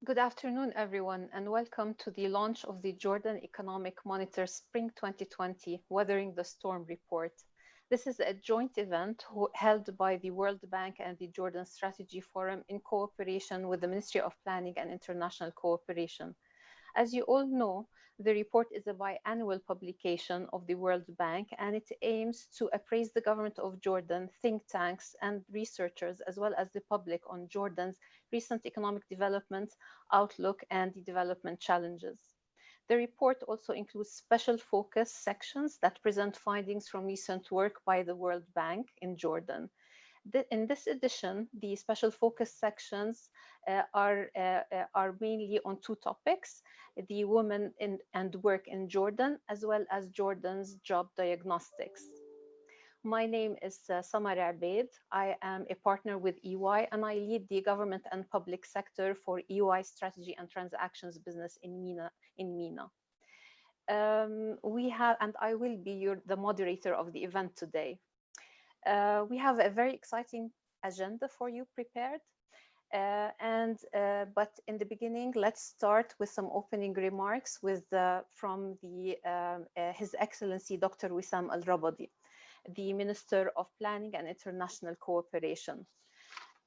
Good afternoon, everyone, and welcome to the launch of the Jordan Economic Monitor Spring 2020 Weathering the Storm report. This is a joint event held by the World Bank and the Jordan Strategy Forum in cooperation with the Ministry of Planning and International Cooperation. As you all know, the report is a biannual publication of the World Bank, and it aims to appraise the government of Jordan, think tanks, and researchers, as well as the public, on Jordan's recent economic development, outlook, and the development challenges. The report also includes special focus sections that present findings from recent work by the World Bank in Jordan. In this edition, the special focus sections are mainly on two topics: the women and work in Jordan, as well as Jordan's job diagnostics. My name is Samar Abeid. I am a partner with EY, and I lead the government and public sector for EY Strategy and Transactions business in MENA. And I will be the moderator of the event today. We have a very exciting agenda for you prepared. But in the beginning, let's start with some opening remarks from His Excellency Dr. Wissam Al-Rabadi, the Minister of Planning and International Cooperation.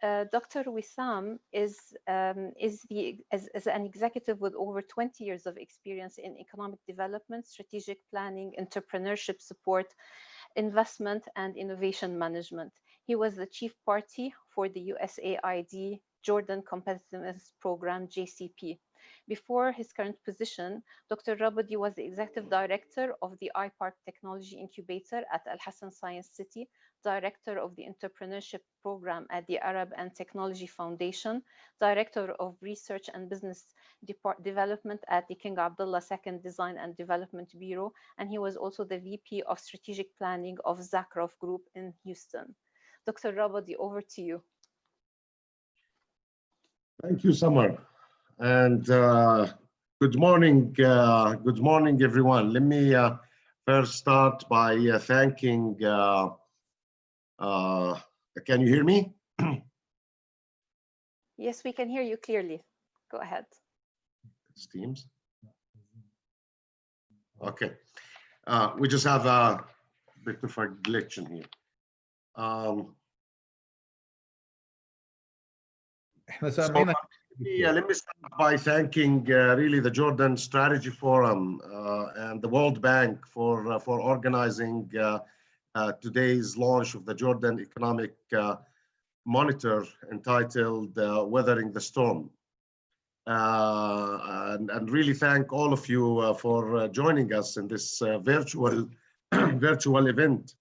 Dr. Wissam is an executive with over 20 years of experience in economic development, strategic planning, entrepreneurship support, investment, and innovation management. He was the chief party for the USAID Jordan Competitiveness Program, JCP. Before his current position, Dr. Rabadi was the executive director of the iPark Technology Incubator at Al Hassan Science City, director of the entrepreneurship program at the Arab and Technology Foundation, director of research and business development at the King Abdullah II Design and Development Bureau, and he was also the VP of strategic planning of Zakrof Group in Houston. Dr. Rabadi, over to you. Thank you, Samar. And good morning, everyone. Let me first start by thanking. Can you hear me? Yes, we can hear you clearly. Go ahead. Teams. Okay. We just have a bit of a glitch in here. Let me start by thanking really the Jordan Strategy Forum and the World Bank for organizing today's launch of the Jordan Economic Monitor entitled Weathering the Storm. And really thank all of you for joining us in this virtual event.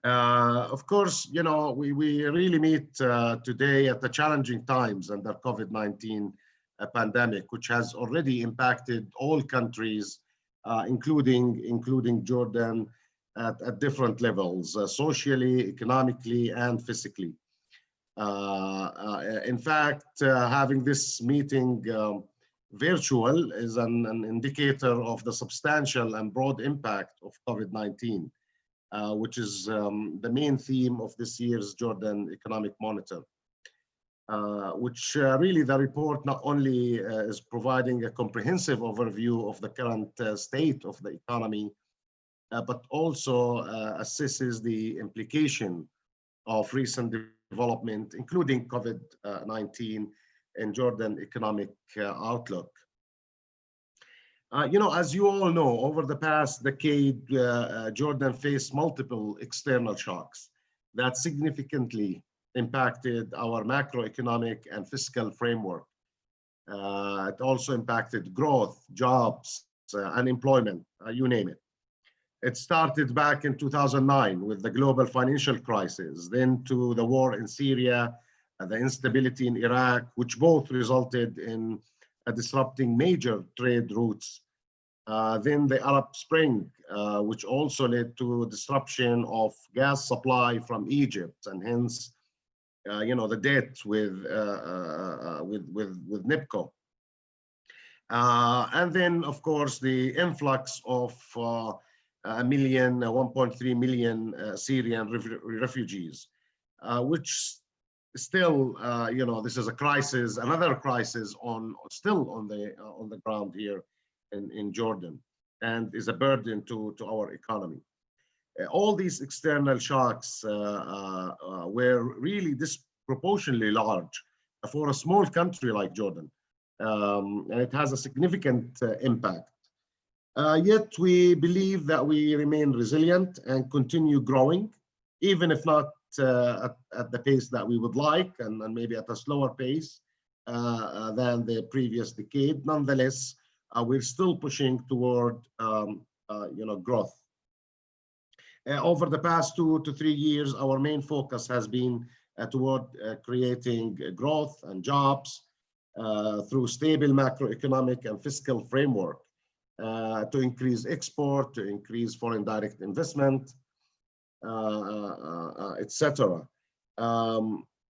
Of course, you know, we really meet today at the challenging times under COVID-19 pandemic, which has already impacted all countries, including Jordan, at different levels, socially, economically, and physically. In fact, having this meeting virtual is an indicator of the substantial and broad impact of COVID-19. Which is the main theme of this year's Jordan Economic Monitor, which really the report not only is providing a comprehensive overview of the current state of the economy, but also assesses the implication of recent development, including COVID-19 in Jordan economic outlook. You know, as you all know, over the past decade, Jordan faced multiple external shocks that significantly impacted our macroeconomic and fiscal framework. It also impacted growth, jobs, unemployment, you name it. It started back in 2009 with the global financial crisis, then to the war in Syria, the instability in Iraq, which both resulted in disrupting major trade routes. Then the Arab Spring, which also led to disruption of gas supply from Egypt, and hence, you know, the debt with NIPCO. And then, of course, the influx of 1.3 million Syrian refugees, which still, this is a crisis, another crisis still on the ground here in Jordan, and is a burden to our economy. All these external shocks were really disproportionately large for a small country like Jordan, and it has a significant impact. Yet we believe that we remain resilient and continue growing, even if not at the pace that we would like, and maybe at a slower pace than the previous decade. Nonetheless, we're still pushing toward growth. Over the past 2 to 3 years, our main focus has been toward creating growth and jobs through stable macroeconomic and fiscal framework to increase export, to increase foreign direct investment, etc.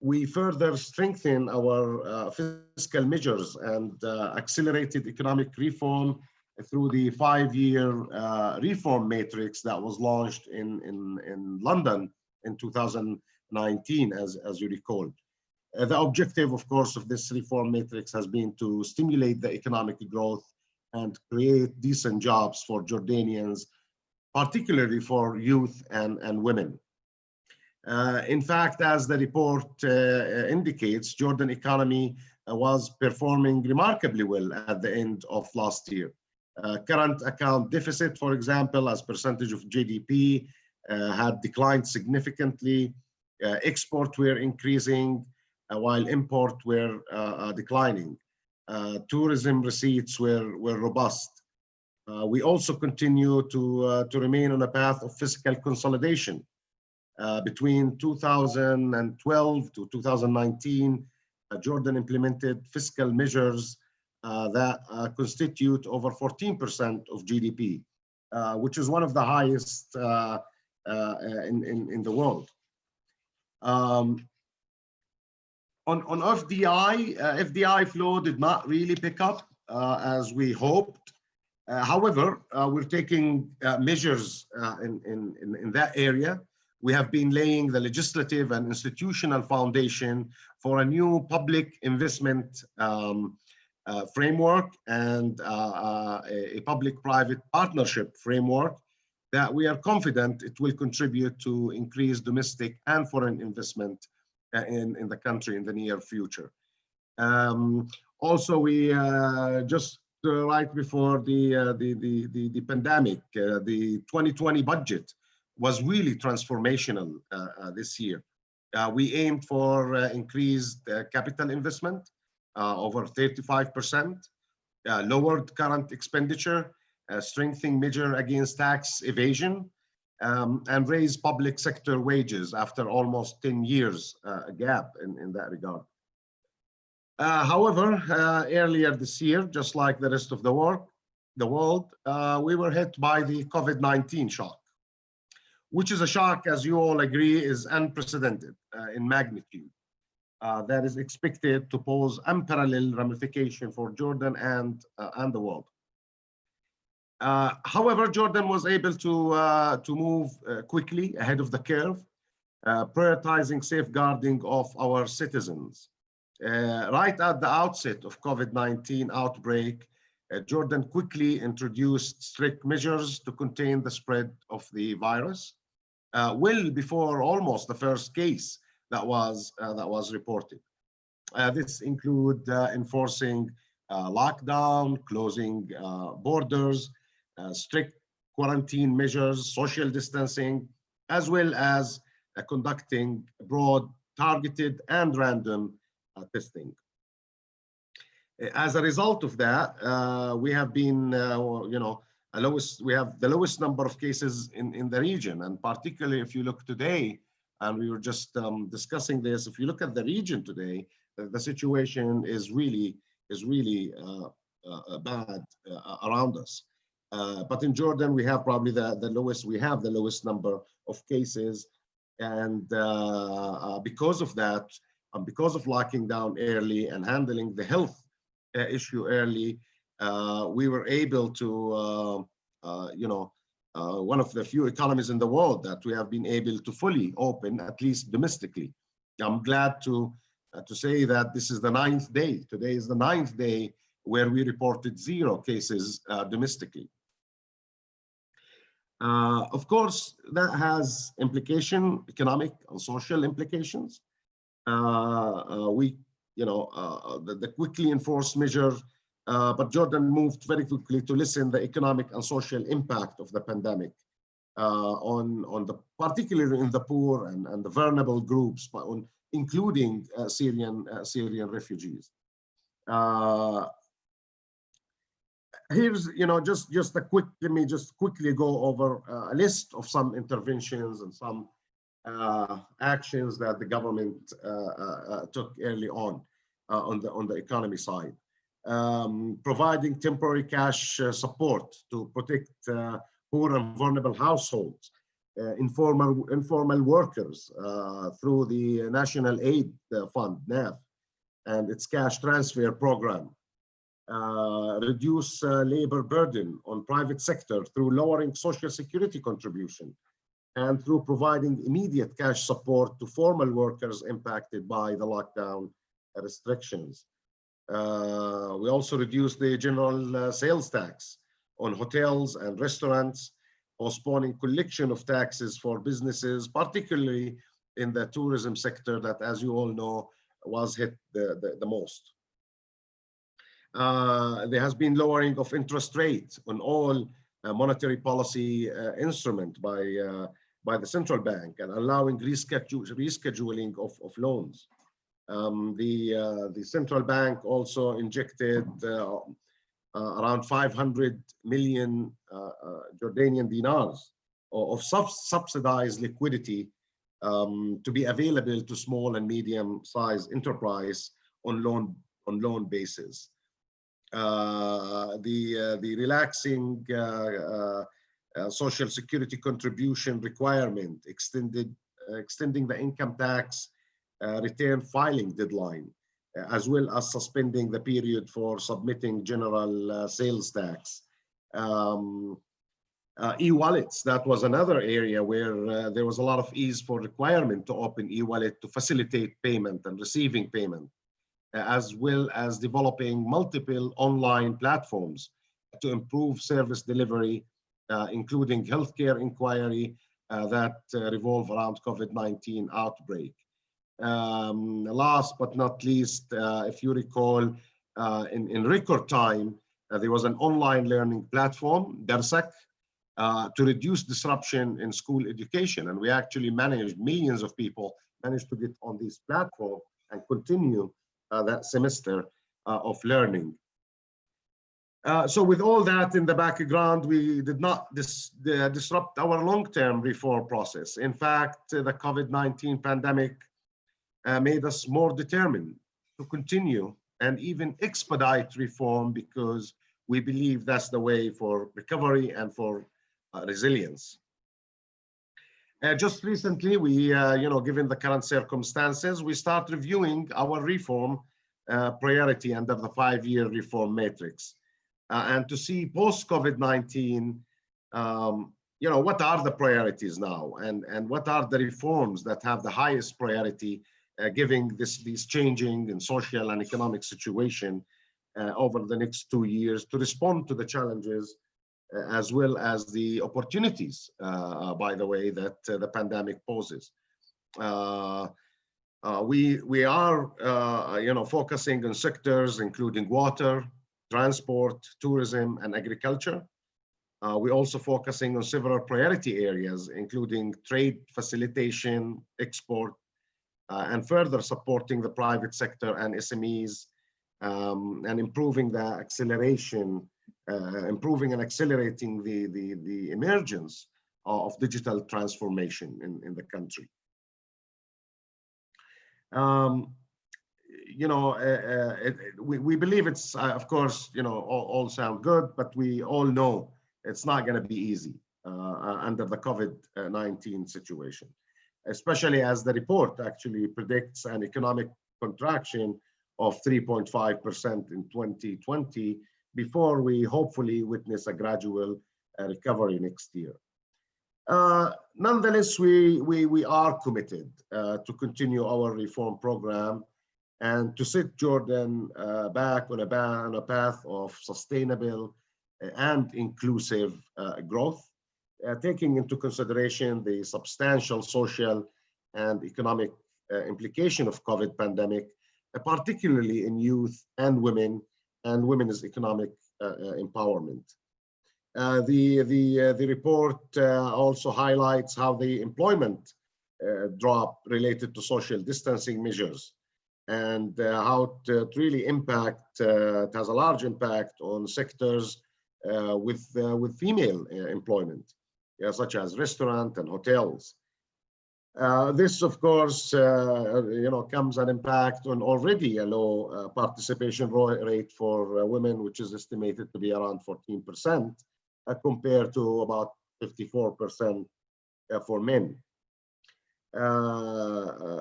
We further strengthen our fiscal measures and accelerated economic reform through the 5-year reform matrix that was launched in London in 2019, as you recall. The objective, of course, of this reform matrix has been to stimulate the economic growth and create decent jobs for Jordanians, particularly for youth and women. In fact, as the report indicates, Jordan economy was performing remarkably well at the end of last year. Current account deficit, for example, as percentage of GDP, had declined significantly. Export were increasing while import were declining. Tourism receipts were robust. We also continue to remain on a path of fiscal consolidation. Between 2012 to 2019, Jordan implemented fiscal measures that constitute over 14% of GDP, which is one of the highest in the world. On FDI, FDI flow did not really pick up as we hoped. However, we're taking measures in that area. We have been laying the legislative and institutional foundation for a new public investment framework and a public-private partnership framework that we are confident it will contribute to increased domestic and foreign investment in the country in the near future. Also, we just right before the pandemic, the 2020 budget was really transformational this year. We aimed for increased capital investment, over 35%, lowered current expenditure, strengthening measure against tax evasion, and raise public sector wages after almost 10 years gap in that regard. However, earlier this year, just like the rest of the world, we were hit by the COVID-19 shock, which is a shock, as you all agree, is unprecedented in magnitude. That is expected to pose unparalleled ramification for Jordan and the world. However, Jordan was able to move quickly ahead of the curve, prioritizing safeguarding of our citizens. Right at the outset of COVID-19 outbreak, Jordan quickly introduced strict measures to contain the spread of the virus, well before almost the first case that was reported. This include enforcing lockdown, closing borders, strict quarantine measures, social distancing, as well as conducting broad, targeted, and random testing. As a result of that, we have been, we have the lowest number of cases in the region, and particularly if you look today, and we were just discussing this, if you look at the region today, the situation is really bad around us. But in Jordan, we have probably the lowest number of cases, and because of that, and because of locking down early and handling the health issue early, we were able to, one of the few economies in the world that we have been able to fully open, at least domestically. I'm glad to say that this is the 9th day. Today is the 9th day where we reported 0 cases domestically. Of course, that has economic and social implications. The quickly enforced measure, but Jordan moved very quickly to lessen the economic and social impact of the pandemic particularly in the poor and the vulnerable groups, including Syrian refugees. Here's, let me just quickly go over a list of some interventions and some actions that the government took early on the economy side. Providing temporary cash support to protect poor and vulnerable households, informal workers through the National Aid Fund, NAF, and its cash transfer program. Reduce labor burden on private sector through lowering social security contribution and through providing immediate cash support to formal workers impacted by the lockdown restrictions. We also reduced the general sales tax on hotels and restaurants, postponing collection of taxes for businesses, particularly in the tourism sector that, as you all know, was hit the most. There has been lowering of interest rates on all monetary policy instrument by the central bank and allowing rescheduling of loans. The central bank also injected around 500 million Jordanian dinars of subsidized liquidity to be available to small and medium-sized enterprise on loan basis. The relaxing social security contribution requirement, extending the income tax return filing deadline, as well as suspending the period for submitting general sales tax. E-wallets, that was another area where there was a lot of ease for requirement to open e-wallet to facilitate payment and receiving payment, as well as developing multiple online platforms to improve service delivery, including healthcare inquiry that revolve around COVID-19 outbreak. Last but not least, if you recall, in record time, there was an online learning platform, Darsak, to reduce disruption in school education. And we actually managed, millions of people managed to get on this platform and continue that semester of learning. So with all that in the background, we did not disrupt our long-term reform process. In fact, the COVID-19 pandemic made us more determined to continue and even expedite reform because we believe that's the way for recovery and for resilience. Just recently, we, given the current circumstances, we start reviewing our reform priority under the 5-year reform matrix. And to see post-COVID-19, what are the priorities now and what are the reforms that have the highest priority given these changing in social and economic situation over the next 2 years to respond to the challenges as well as the opportunities, by the way, that the pandemic poses. We are, focusing on sectors including water, transport, tourism, and agriculture. We're also focusing on several priority areas, including trade facilitation, export, and further supporting the private sector and SMEs, and improving the acceleration, improving and accelerating the emergence of digital transformation in the country. We believe it's, of course, all sound good, but we all know it's not going to be easy under the COVID-19 situation, especially as the report actually predicts an economic contraction of 3.5% in 2020 before we hopefully witness a gradual recovery next year. Nonetheless, we are committed to continue our reform program and to set Jordan back on a path of sustainable and inclusive growth, taking into consideration the substantial social and economic implication of COVID pandemic, particularly in youth and women's economic empowerment. The report also highlights how the employment drop related to social distancing measures and how it really it has a large impact on sectors with female employment, such as restaurant and hotels. This, of course, comes an impact on already a low participation rate for women, which is estimated to be around 14%, compared to about 54% for men.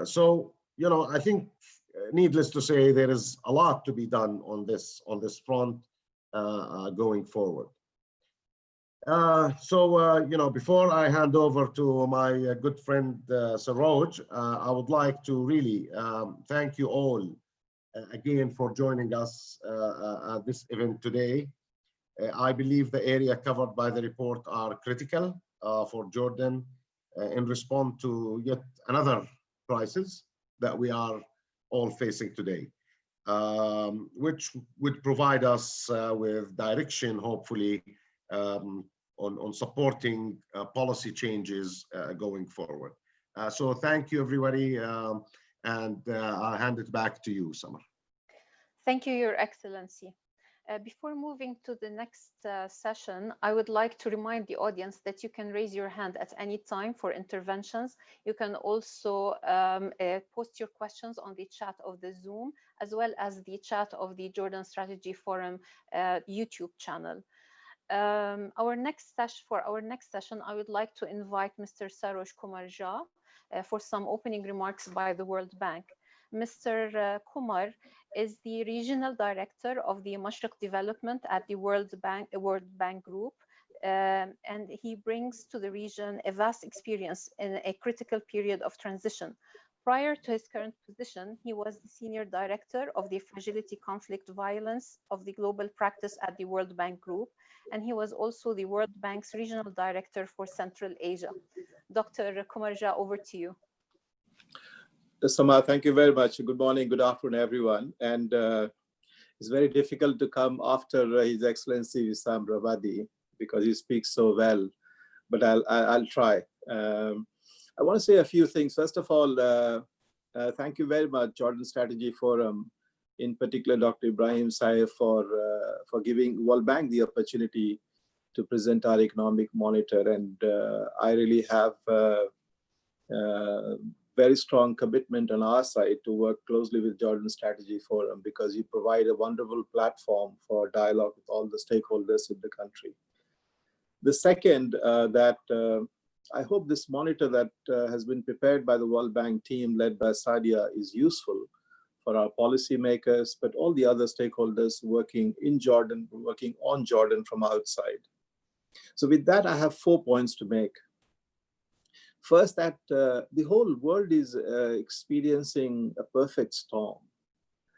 So, I think, needless to say, there is a lot to be done on this front going forward. Before I hand over to my good friend Saroj, I would like to really thank you all again for joining us at this event today. I believe the area covered by the report are critical for Jordan in response to yet another crisis that we are all facing today, which would provide us with direction, hopefully, on supporting policy changes going forward. So thank you, everybody, and I'll hand it back to you, Samar. Thank you, Your Excellency. Before moving to the next session, I would like to remind the audience that you can raise your hand at any time for interventions. You can also post your questions on the chat of the Zoom, as well as the chat of the Jordan Strategy Forum YouTube channel. For our next session, I would like to invite Mr. Saroj Kumar Jha for some opening remarks by the World Bank. Mr. Kumar is the Regional Director of the Mashriq Development at the World Bank Group, and he brings to the region a vast experience in a critical period of transition. Prior to his current position, he was the Senior Director of the Fragility, Conflict, Violence of the Global Practice at the World Bank Group, and he was also the World Bank's Regional Director for Central Asia. Dr. Kumar Jha, over to you. Samar, thank you very much. Good morning, good afternoon, everyone. And it's very difficult to come after His Excellency Wissam Rawadi because he speaks so well, but I'll try. I want to say a few things. First of all, thank you very much, Jordan Strategy Forum, in particular, Dr. Ibrahim Saif, for giving World Bank the opportunity to present our economic monitor. And I really have very strong commitment on our side to work closely with Jordan Strategy Forum because you provide a wonderful platform for dialogue with all the stakeholders in the country. The second, I hope this monitor that has been prepared by the World Bank team led by Sadia is useful for our policymakers, but all the other stakeholders working in Jordan, working on Jordan from outside. So with that, I have 4 points to make. First, that the whole world is experiencing a perfect storm.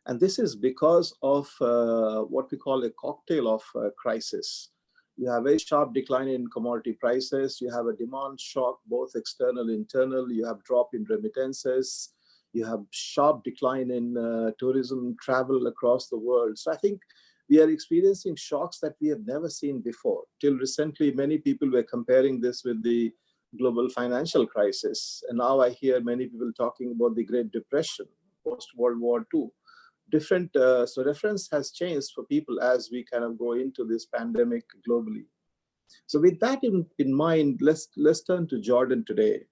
And this is because of what we call a cocktail of crisis. You have a sharp decline in commodity prices. You have a demand shock, both external and internal. You have drop in remittances. You have sharp decline in tourism travel across the world. So I think we are experiencing shocks that we have never seen before. Till recently, many people were comparing this with the global financial crisis. And now I hear many people talking about the Great Depression, post-World War II. Different, so reference has changed for people as we kind of go into this pandemic globally. So with that in mind, let's turn to Jordan today.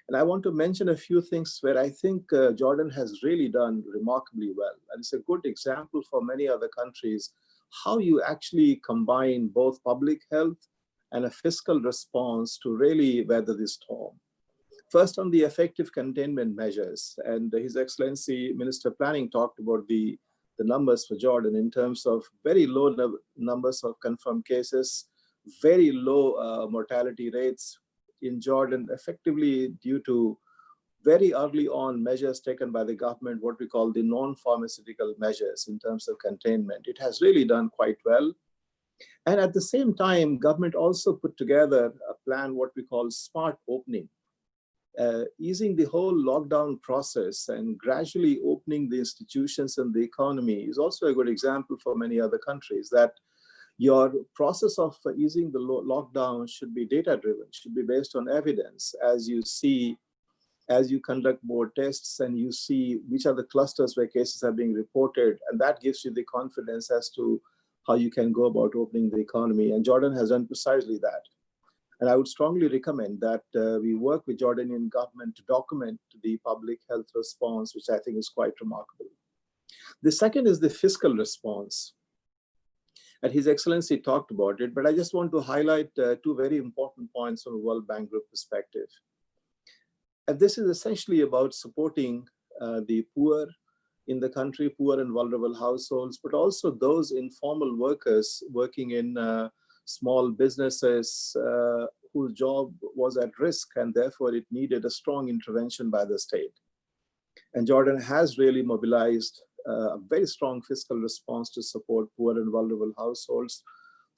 And I want to mention a few things where I think Jordan has really done remarkably well. And it's a good example for many other countries, how you actually combine both public health and a fiscal response to really weather this storm. First, on the effective containment measures, and His Excellency Minister Planning talked about the numbers for Jordan in terms of very low numbers of confirmed cases, very low mortality rates, in Jordan effectively due to very early on measures taken by the government, what we call the non-pharmaceutical measures in terms of containment. It has really done quite well. And at the same time, government also put together a plan, what we call smart opening, easing the whole lockdown process and gradually opening the institutions and the economy is also a good example for many other countries, that your process of easing the lockdown should be data-driven, should be based on evidence. As you see, as you conduct more tests and you see which are the clusters where cases are being reported, and that gives you the confidence as to how you can go about opening the economy. And Jordan has done precisely that. And I would strongly recommend that we work with Jordanian government to document the public health response, which I think is quite remarkable. The second is the fiscal response. And His Excellency talked about it, but I just want to highlight two very important points from a World Bank Group perspective. And this is essentially about supporting the poor in the country, poor and vulnerable households, but also those informal workers working in small businesses whose job was at risk, and therefore it needed a strong intervention by the state. And Jordan has really mobilized a very strong fiscal response to support poor and vulnerable households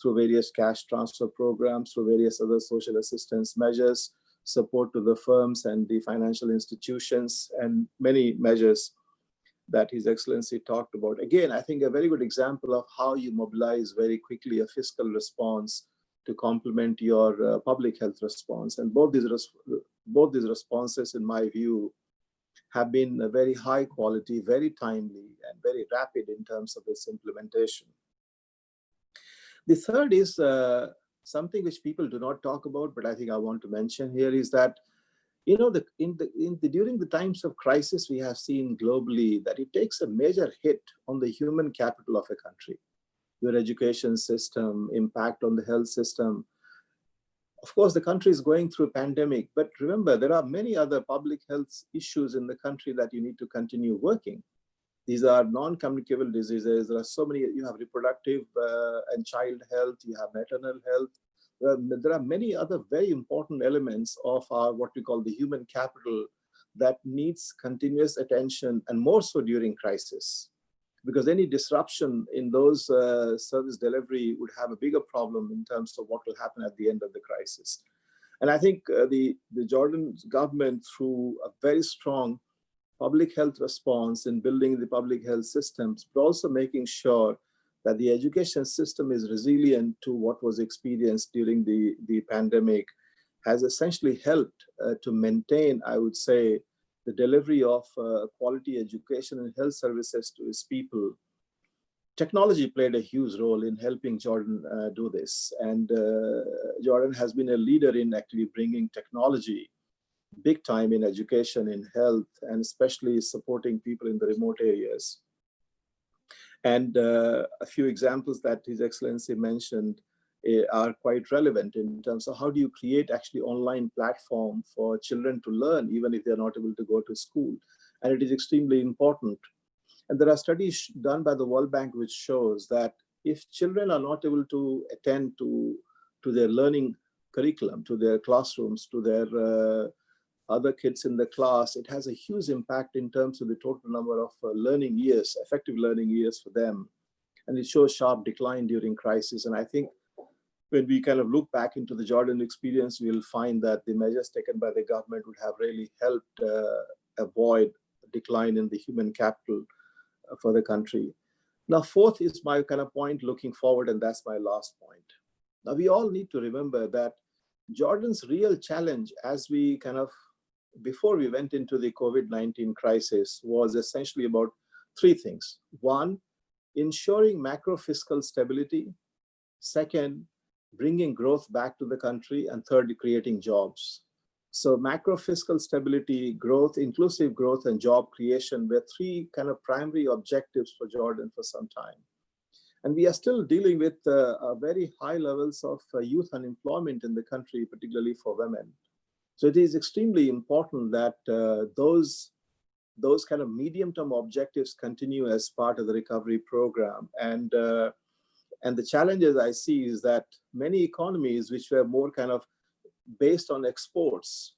through various cash transfer programs, through various other social assistance measures, support to the firms and the financial institutions, and many measures that His Excellency talked about. Again, I think a very good example of how you mobilize very quickly a fiscal response to complement your public health response. And both these responses, in my view, have been very high quality, very timely, and very rapid in terms of its implementation. The third is something which people do not talk about, but I think I want to mention here, is that during the times of crisis, we have seen globally that it takes a major hit on the human capital of a country. Your education system, impact on the health system. Of course, the country is going through a pandemic, but remember, there are many other public health issues in the country that you need to continue working. These are non-communicable diseases. There are so many. You have reproductive and child health. You have maternal health. There are many other very important elements of our what we call the human capital that needs continuous attention, and more so during crisis, because any disruption in those service delivery would have a bigger problem in terms of what will happen at the end of the crisis. And I think the Jordan government, through a very strong public health response in building the public health systems, but also making sure that the education system is resilient to what was experienced during the pandemic, has essentially helped to maintain, I would say, the delivery of quality education and health services to its people. Technology played a huge role in helping Jordan do this. And Jordan has been a leader in actually bringing technology big time in education, in health, and especially supporting people in the remote areas. And a few examples that His Excellency mentioned are quite relevant in terms of how do you create actually online platform for children to learn, even if they're not able to go to school. And it is extremely important. And there are studies done by the World Bank which shows that if children are not able to attend to their learning curriculum, to their classrooms, to their other kids in the class, it has a huge impact in terms of the total number of learning years, effective learning years for them. And it shows sharp decline during crisis. And I think when we kind of look back into the Jordan experience, we'll find that the measures taken by the government would have really helped avoid a decline in the human capital for the country. Now, fourth is my kind of point looking forward, and that's my last point. Now, we all need to remember that Jordan's real challenge as we kind of before we went into the COVID-19 crisis was essentially about three things. One, ensuring macro fiscal stability. Second, bringing growth back to the country. And third, creating jobs. So macro fiscal stability, growth, inclusive growth, and job creation were three kind of primary objectives for Jordan for some time. And we are still dealing with very high levels of youth unemployment in the country, particularly for women. So it is extremely important that those kind of medium-term objectives continue as part of the recovery program. And the challenges I see is that many economies which were more kind of based on exports.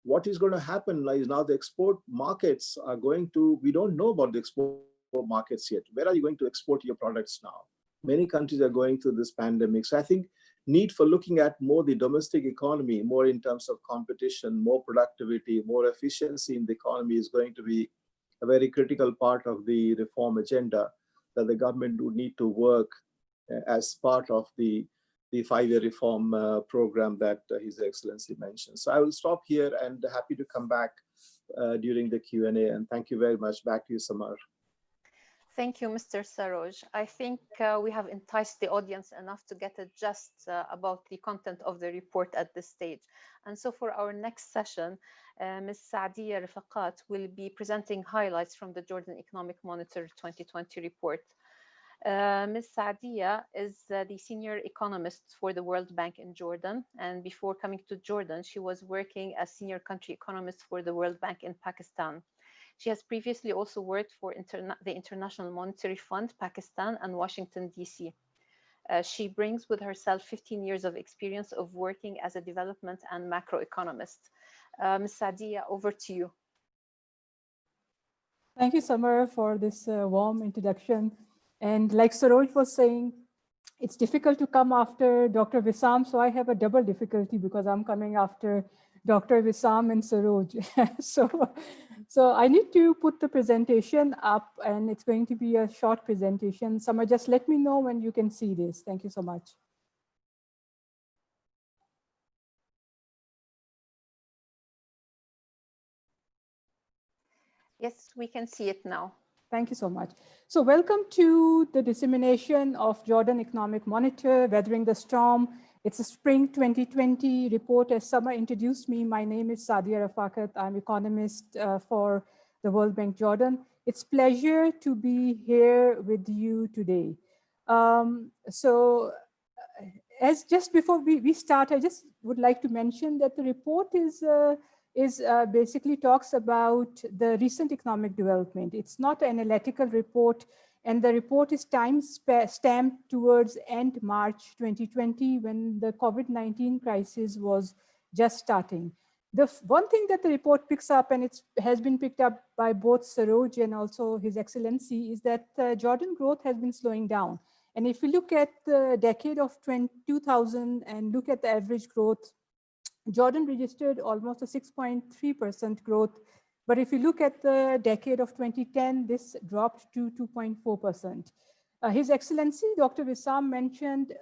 What is going to happen is now the export markets are going to, we don't know about the export markets yet. Where are you going to export your products now? Many countries are going through this pandemic. So I think need for looking at more the domestic economy, more in terms of competition, more productivity, more efficiency in the economy is going to be a very critical part of the reform agenda that the government would need to work as part of the 5-year reform program that His Excellency mentioned. So I will stop here and happy to come back during the Q&A. And thank you very much. Back to you, Samar. Thank you, Mr. Saroj. I think we have enticed the audience enough to get a gist about the content of the report at this stage. And so for our next session, Ms. Sadia Rafaqat will be presenting highlights from the Jordan Economic Monitor 2020 report. Ms. Sadia is the senior economist for the World Bank in Jordan. And before coming to Jordan, she was working as senior country economist for the World Bank in Pakistan. She has previously also worked for the International Monetary Fund, Pakistan, and Washington, D.C. She brings with herself 15 years of experience of working as a development and macroeconomist. Ms. Sadia, over to you. Thank you, Samar, for this warm introduction. And like Saroj was saying, it's difficult to come after Dr. Wissam, so I have a double difficulty because I'm coming after Dr. Wissam and Saroj. So I need to put the presentation up, and it's going to be a short presentation. Samar, just let me know when you can see this. Thank you so much. Yes, we can see it now. Thank you so much. So welcome to the dissemination of Jordan Economic Monitor, Weathering the Storm. It's a spring 2020 report. As Samar introduced me, my name is Sadia Rafaqat. I'm economist for the World Bank Jordan. It's pleasure to be here with you today. As just before we start, I just would like to mention that the report is basically talks about the recent economic development. It's not an analytical report, and the report is time-stamped towards end March 2020 when the COVID-19 crisis was just starting. The one thing that the report picks up, and it has been picked up by both Saroj and also His Excellency, is that Jordan growth has been slowing down. And if you look at the decade of 2000 and look at the average growth, Jordan registered almost a 6.3% growth. But if you look at the decade of 2010, this dropped to 2.4%. His Excellency, Dr. Wissam mentioned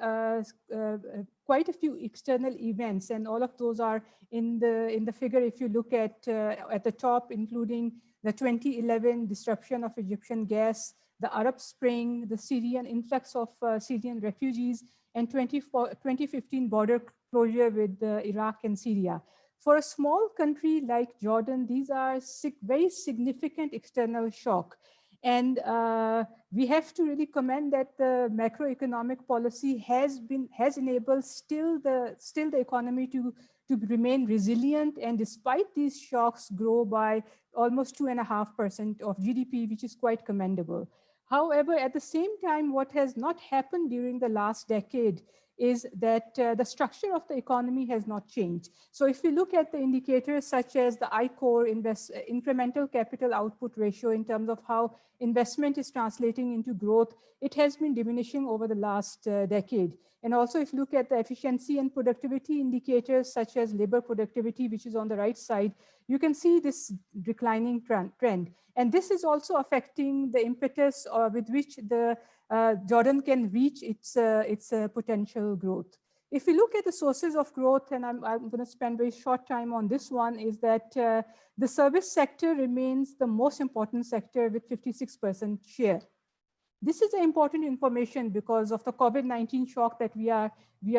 quite a few external events, and all of those are in the figure. If you look at the top, including the 2011 disruption of Egyptian gas, the Arab Spring, the Syrian influx of Syrian refugees, and 2015 border closure with Iraq and Syria. For a small country like Jordan, these are very significant external shock. And we have to really commend that the macroeconomic policy has enabled still the economy to remain resilient, and despite these shocks grow by almost 2.5% of GDP, which is quite commendable. However, at the same time, what has not happened during the last decade is that the structure of the economy has not changed. So if we look at the indicators such as the I-Core incremental capital output ratio in terms of how investment is translating into growth, it has been diminishing over the last decade. And also if you look at the efficiency and productivity indicators such as labor productivity, which is on the right side, you can see this declining trend. And this is also affecting the impetus with which the Jordan can reach its potential growth. If we look at the sources of growth, and I'm going to spend very short time on this one, is that the service sector remains the most important sector with 56% share. This is important information because of the COVID-19 shock that we are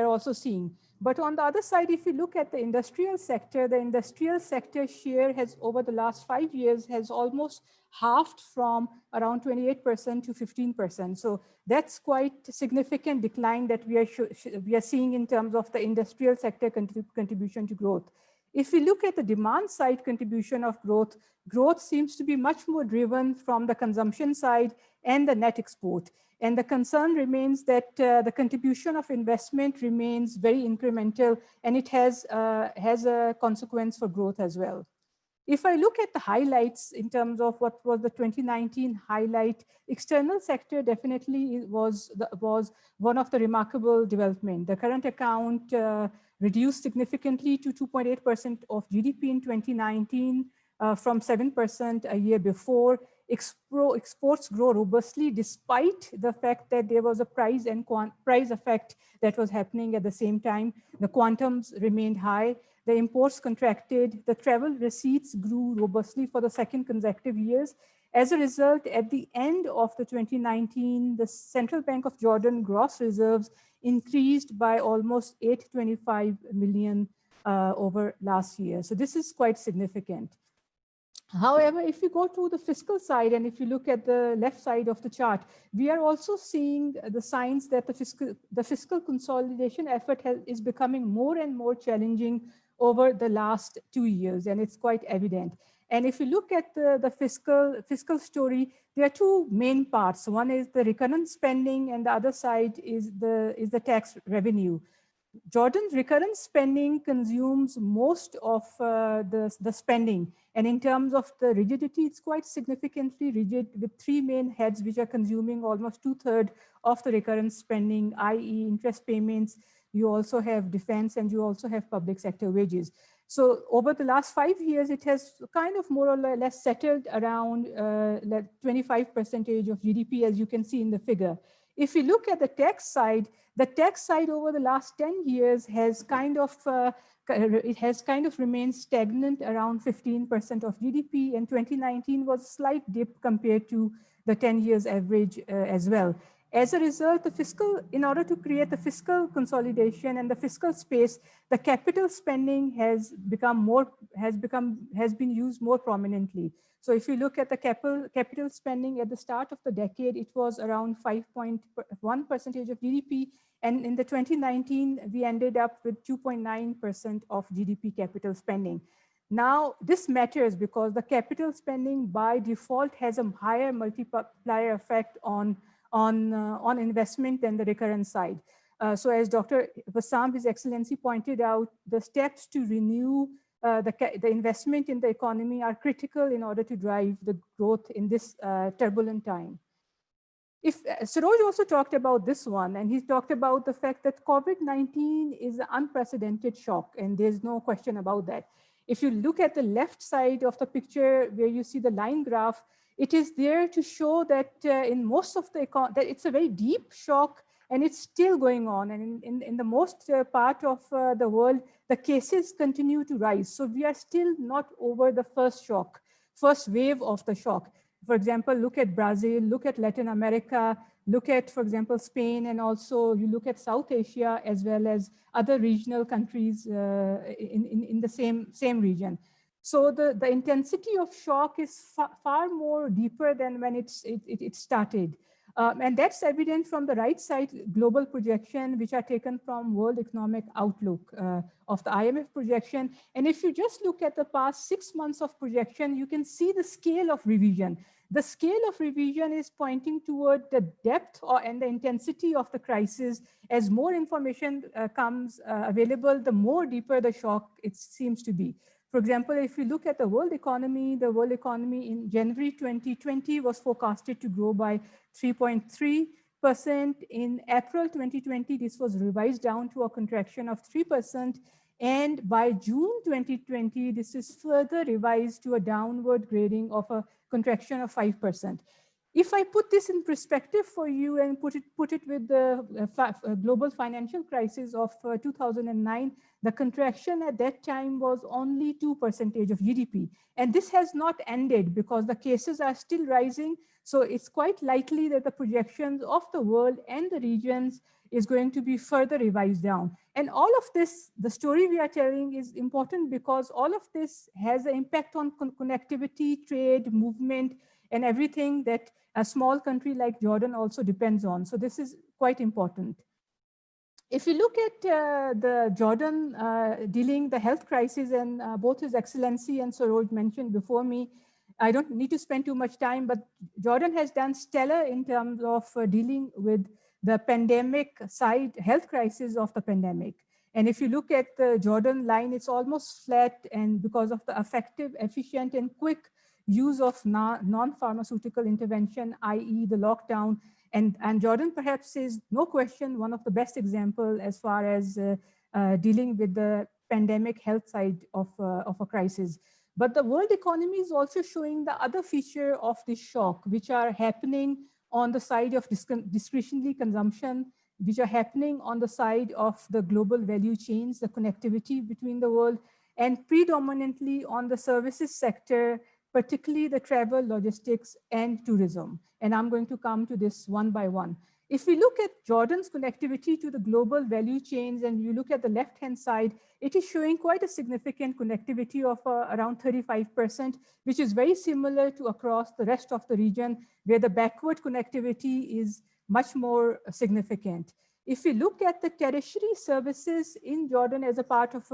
also seeing. But on the other side, if you look at the industrial sector share has over the last 5 years has almost halved from around 28% to 15%. So that's quite significant decline that we are seeing in terms of the industrial sector contribution to growth. If we look at the demand side contribution of growth, growth seems to be much more driven from the consumption side and the net export. And the concern remains that the contribution of investment remains very incremental, and it has a consequence for growth as well. If I look at the highlights in terms of what was the 2019 highlight, external sector definitely was one of the remarkable development. The current account reduced significantly to 2.8% of GDP in 2019 from 7% a year before. Exports grow robustly despite the fact that there was a price effect that was happening at the same time. The quantums remained high. The imports contracted. The travel receipts grew robustly for the second consecutive years. As a result, at the end of the 2019, the Central Bank of Jordan gross reserves increased by almost 825 million over last year. So this is quite significant. However, if you go to the fiscal side, and if you look at the left side of the chart, we are also seeing the signs that the fiscal consolidation effort is becoming more and more challenging over the last 2 years, and it's quite evident. And if you look at the fiscal story, there are two main parts. One is the recurrent spending, and the other side is the tax revenue. Jordan's recurrent spending consumes most of the spending. And in terms of the rigidity, it's quite significantly rigid with three main heads, which are consuming almost 2/3 of the recurrent spending, i.e. interest payments. You also have defense, and you also have public sector wages. So over the last 5 years, it has kind of more or less settled around 25% of GDP, as you can see in the figure. If you look at the tax side over the last 10 years has kind of remained stagnant around 15% of GDP, and 2019 was a slight dip compared to the 10 years average as well. As a result, in order to create the fiscal consolidation and the fiscal space, the capital spending has been used more prominently. So if you look at the capital spending at the start of the decade, it was around 5.1% of GDP. And in the 2019, we ended up with 2.9% of GDP capital spending. Now, this matters because the capital spending by default has a higher multiplier effect on investment than the recurrent side. So as Dr. Bassam, His Excellency, pointed out, the steps to renew the investment in the economy are critical in order to drive the growth in this turbulent time. Saroj also talked about this one, and he talked about the fact that COVID-19 is an unprecedented shock, and there's no question about that. If you look at the left side of the picture where you see the line graph, it is there to show that in most of that it's a very deep shock, and it's still going on. And in the most part of the world, the cases continue to rise. So we are still not over the first wave of the shock. For example, look at Brazil, look at Latin America, look at, for example, Spain, and also you look at South Asia as well as other regional countries in the same region. So the intensity of shock is far more deeper than when it started. And that's evident from the right side global projection, which are taken from World Economic Outlook of the IMF projection. And if you just look at the past 6 months of projection, you can see the scale of revision. The scale of revision is pointing toward the depth and the intensity of the crisis. As more information comes available, the more deeper the shock it seems to be. For example, if you look at the world economy in January 2020 was forecasted to grow by 3.3%. In April 2020, this was revised down to a contraction of 3%. And by June 2020, this is further revised to a downward grading of a contraction of 5%. If I put this in perspective for you and put it with the global financial crisis of 2009, the contraction at that time was only 2% of GDP. And this has not ended because the cases are still rising. So it's quite likely that the projections of the world and the regions is going to be further revised down. And all of this, the story we are telling is important because all of this has an impact on connectivity, trade, movement, and everything that a small country like Jordan also depends on. So this is quite important. If you look at the Jordan dealing the health crisis, and both His Excellency and Saroj mentioned before me, I don't need to spend too much time, but Jordan has done stellar in terms of dealing with the pandemic side, health crisis of the pandemic. And if you look at the Jordan line, it's almost flat, and because of the effective, efficient, and quick use of non-pharmaceutical intervention, i.e. the lockdown. And Jordan perhaps is, no question, one of the best example as far as dealing with the pandemic health side of a crisis. But the world economy is also showing the other feature of this shock, which are happening on the side of discretionary consumption, which are happening on the side of the global value chains, the connectivity between the world, and predominantly on the services sector, particularly the travel, logistics, and tourism. And I'm going to come to this one by one. If we look at Jordan's connectivity to the global value chains, and you look at the left-hand side, it is showing quite a significant connectivity of around 35%, which is very similar to across the rest of the region, where the backward connectivity is much more significant. If we look at the tertiary services in Jordan as a part of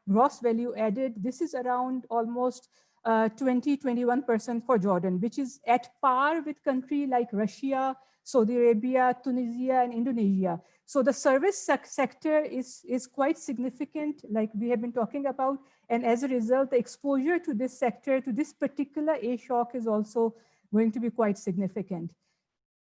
gross value added, this is around almost 20-21% for Jordan, which is at par with countries like Russia, Saudi Arabia, Tunisia, and Indonesia. So the service sector is quite significant, like we have been talking about. And as a result, the exposure to this sector, to this particular A shock, is also going to be quite significant.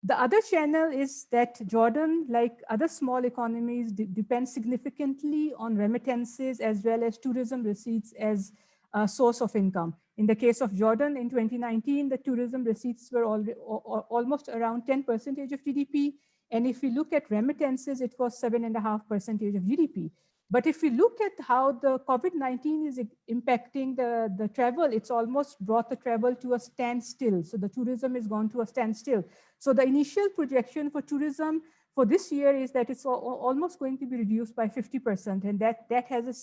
The other channel is that Jordan, like other small economies, depends significantly on remittances as well as tourism receipts as a source of income. In the case of Jordan, in 2019, the tourism receipts were almost around 10% of GDP. And if we look at remittances, it was 7.5% of GDP. But if we look at how the COVID-19 is impacting the travel, it's almost brought the travel to a standstill. So the tourism has gone to a standstill. So the initial projection for tourism for this year is that it's almost going to be reduced by 50%. And that has a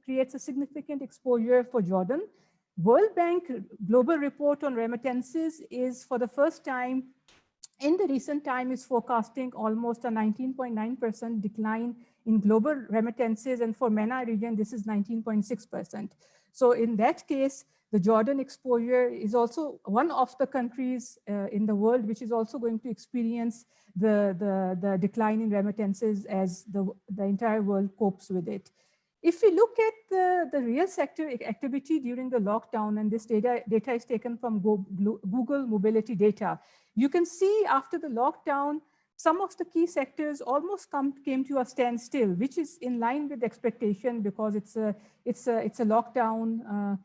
creates a significant exposure for Jordan. World Bank Global Report on Remittances is, for the first time in the recent time, is forecasting almost a 19.9% decline in global remittances, and for MENA region, this is 19.6%. So in that case, the Jordan exposure is also one of the countries in the world which is also going to experience the decline in remittances as the entire world copes with it. If we look at the real sector activity during the lockdown, and this data is taken from Google mobility data, you can see after the lockdown, some of the key sectors almost came to a standstill, which is in line with expectation because it's a lockdown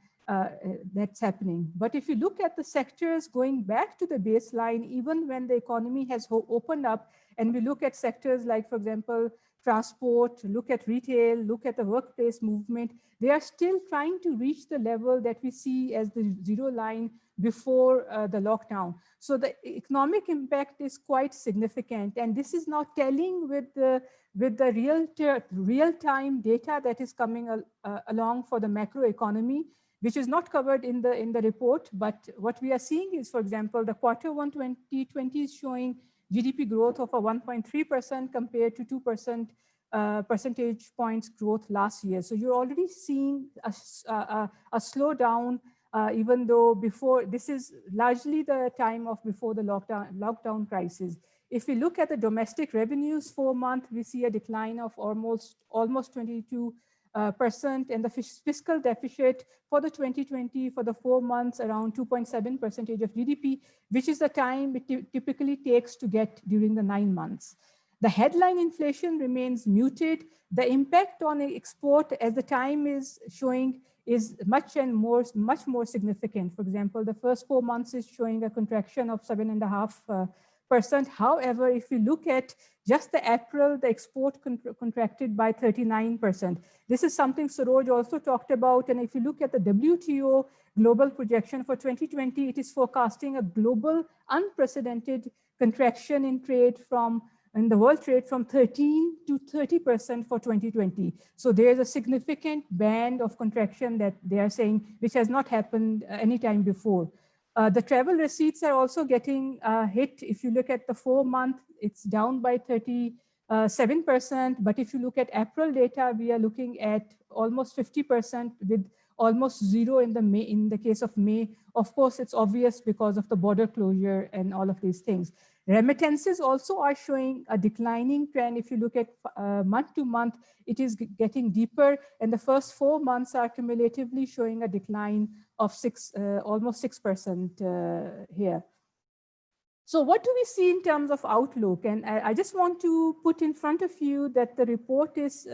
that's happening. But if you look at the sectors going back to the baseline, even when the economy has opened up, and we look at sectors like, for example, transport, look at retail, look at the workplace movement, they are still trying to reach the level that we see as the zero line before the lockdown. So the economic impact is quite significant. And this is now telling with the real-time data that is coming along for the macro economy, which is not covered in the report. But what we are seeing is, for example, the Q1 2020 is showing GDP growth of a 1.3% compared to 2% percentage points growth last year. So you're already seeing a slowdown, even though before, this is largely the time of before the lockdown crisis. If we look at the domestic revenues for a month, we see a decline of almost 22%, and the fiscal deficit for the 2020 for the 4 months around 2.7% of GDP, which is the time it typically takes to get during the 9 months. The headline inflation remains muted. The impact on export, as the time is showing, is much more significant. For example, the first 4 months is showing a contraction of 7.5%. However, if you look at just the April, the export contracted by 39%. This is something Saroj also talked about. And if you look at the WTO global projection for 2020, it is forecasting a global unprecedented contraction in the world trade from 13 to 30% for 2020. So there's a significant band of contraction that they are saying, which has not happened any time before. The travel receipts are also getting hit. If you look at the 4-month, it's down by 37%. But if you look at April data, we are looking at almost 50% with almost zero in the case of May. Of course, it's obvious because of the border closure and all of these things. Remittances also are showing a declining trend. If you look at month to month, it is getting deeper, and the first 4 months are cumulatively showing a decline of almost 6% here. So what do we see in terms of outlook? And I just want to put in front of you that the report is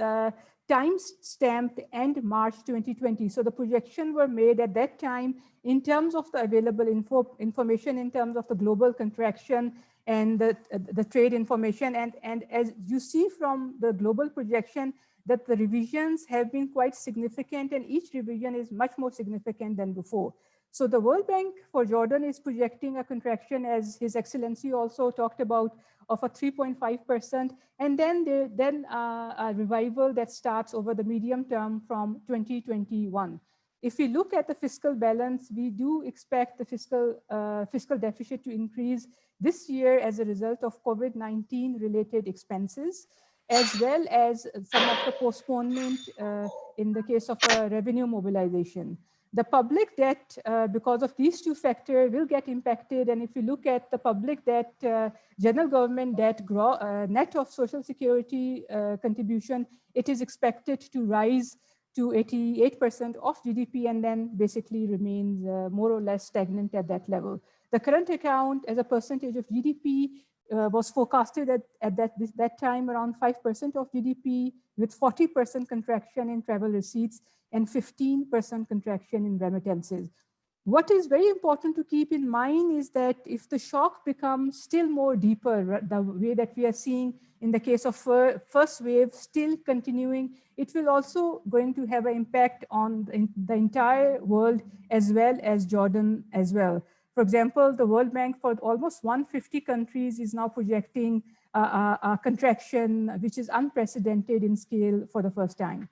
time-stamped end March 2020. So the projections were made at that time in terms of the available information, in terms of the global contraction and the trade information. And as you see from the global projection, that the revisions have been quite significant, and each revision is much more significant than before. So the World Bank for Jordan is projecting a contraction, as His Excellency also talked about, of a 3.5%, and then a revival that starts over the medium term from 2021. If we look at the fiscal balance, we do expect the fiscal deficit to increase this year as a result of COVID-19 related expenses, as well as some of the postponement in the case of revenue mobilization. The public debt, because of these two factors, will get impacted. And if you look at the public debt, general government debt, net of Social Security contribution, it is expected to rise to 88% of GDP and then basically remains more or less stagnant at that level. The current account as a percentage of GDP was forecasted at that time around 5% of GDP, with 40% contraction in travel receipts and 15% contraction in remittances. What is very important to keep in mind is that if the shock becomes still more deeper, the way that we are seeing in the case of first wave still continuing, it will also going to have an impact on the entire world as well as Jordan as well. For example, the World Bank for almost 150 countries is now projecting a contraction which is unprecedented in scale for the first time.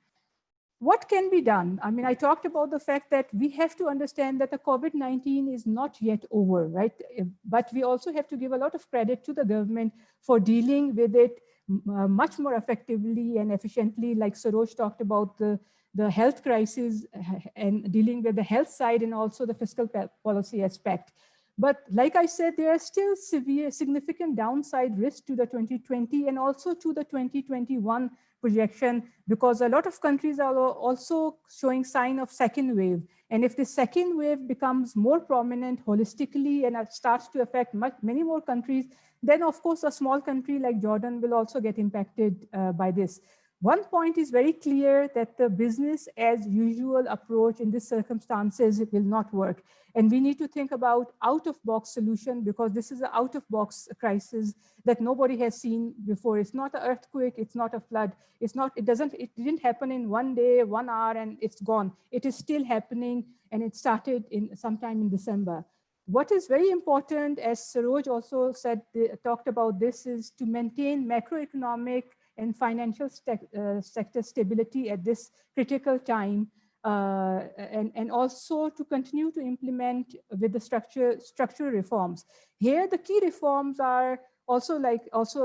What can be done? I mean, I talked about the fact that we have to understand that the COVID-19 is not yet over, right? But we also have to give a lot of credit to the government for dealing with it much more effectively and efficiently, like Saroj talked about the health crisis and dealing with the health side and also the fiscal policy aspect. But like I said, there are still significant downside risks to the 2020 and also to the 2021 projection, because a lot of countries are also showing sign of second wave. And if the second wave becomes more prominent holistically and it starts to affect many more countries, then of course a small country like Jordan will also get impacted by this. One point is very clear, that the business as usual approach in these circumstances will not work. And we need to think about out-of-box solution, because this is an out-of-box crisis that nobody has seen before. It's not an earthquake, it's not a flood. It didn't happen in 1 day, 1 hour, and it's gone. It is still happening, and it started sometime in December. What is very important, as Saroj also talked about this, is to maintain macroeconomic and financial sector stability at this critical time, and also to continue to implement with the structural reforms. Here, the key reforms are also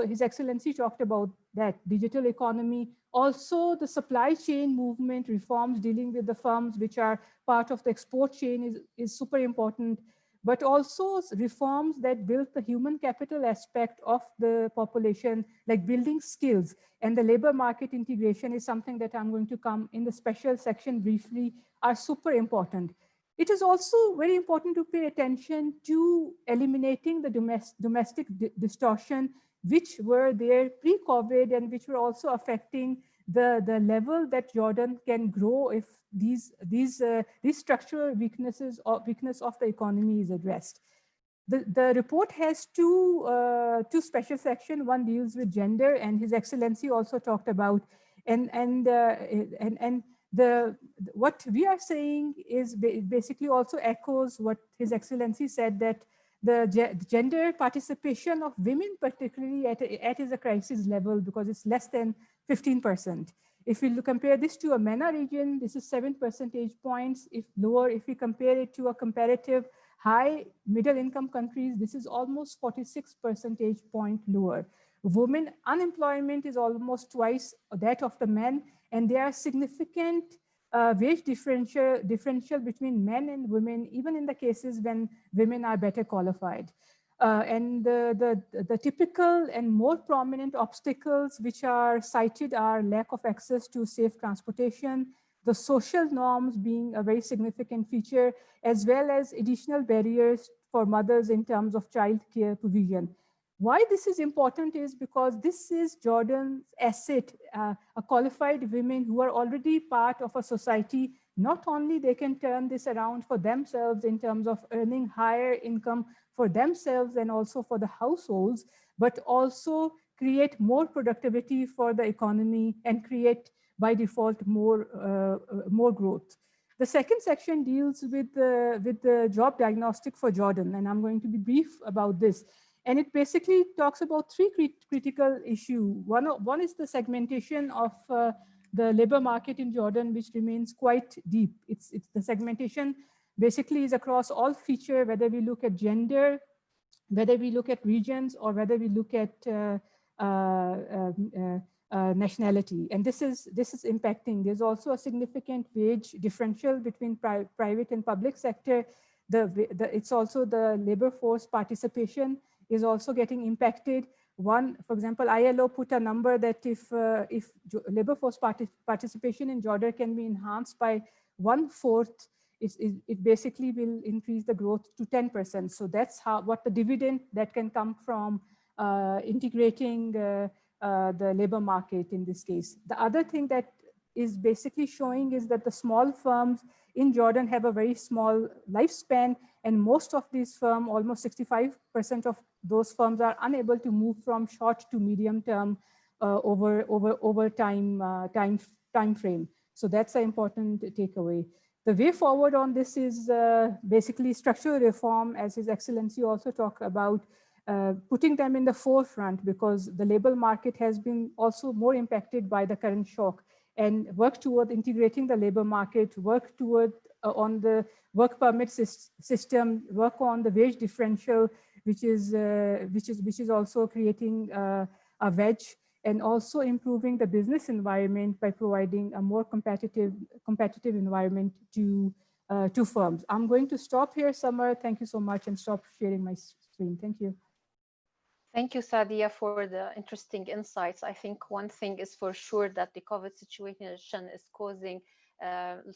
His Excellency talked about that digital economy, also the supply chain movement reforms dealing with the firms which are part of the export chain is super important. But also reforms that build the human capital aspect of the population, like building skills, and the labor market integration is something that I'm going to come in the special section briefly, are super important. It is also very important to pay attention to eliminating the domestic distortion, which were there pre-COVID and which were also affecting the level that Jordan can grow if these structural weakness of the economy is addressed. The report has two special sections. One deals with gender, and His Excellency also talked about, what we are saying is basically also echoes what His Excellency said, that the gender participation of women particularly is a crisis level, because it's less than 15%. If we compare this to a MENA region, this is 7 percentage points. If we compare it to a comparative High middle income countries, this is almost 46 percentage point lower. Women unemployment is almost twice that of the men, and there are significant wage differential between men and women, even in the cases when women are better qualified. And the typical and more prominent obstacles which are cited are lack of access to safe transportation, the social norms being a very significant feature, as well as additional barriers for mothers in terms of child care provision. Why this is important is because this is Jordan's asset, a qualified women who are already part of a society. Not only they can turn this around for themselves in terms of earning higher income for themselves and also for the households, but also create more productivity for the economy and create by default more growth. The second section deals with the job diagnostic for Jordan, and I'm going to be brief about this. And it basically talks about three critical issues. One is the segmentation of the labor market in Jordan, which remains quite deep. It's the segmentation basically is across all features, whether we look at gender, whether we look at regions, or whether we look at nationality. And this is impacting. There's also a significant wage differential between private and public sector. It's also the labor force participation is also getting impacted. One, for example, ILO put a number that if labor force participation in Jordan can be enhanced by 1/4, it basically will increase the growth to 10%. So that's what the dividend that can come from integrating the labor market in this case. The other thing that is basically showing is that the small firms in Jordan have a very small lifespan, and most of these firms, almost 65% of those firms, are unable to move from short to medium term over time frame. So that's an important takeaway. The way forward on this is basically structural reform, as His Excellency also talked about, putting them in the forefront, because the labor market has been also more impacted by the current shock, and work toward integrating the labor market, work toward on the work permit system, work on the wage differential, which is also creating a wedge, and also improving the business environment by providing a more competitive environment to firms. I'm going to stop here, Summer. Thank you so much, and stop sharing my screen. Thank you. Thank you, Sadia, for the interesting insights. I think one thing is for sure that the COVID situation is causing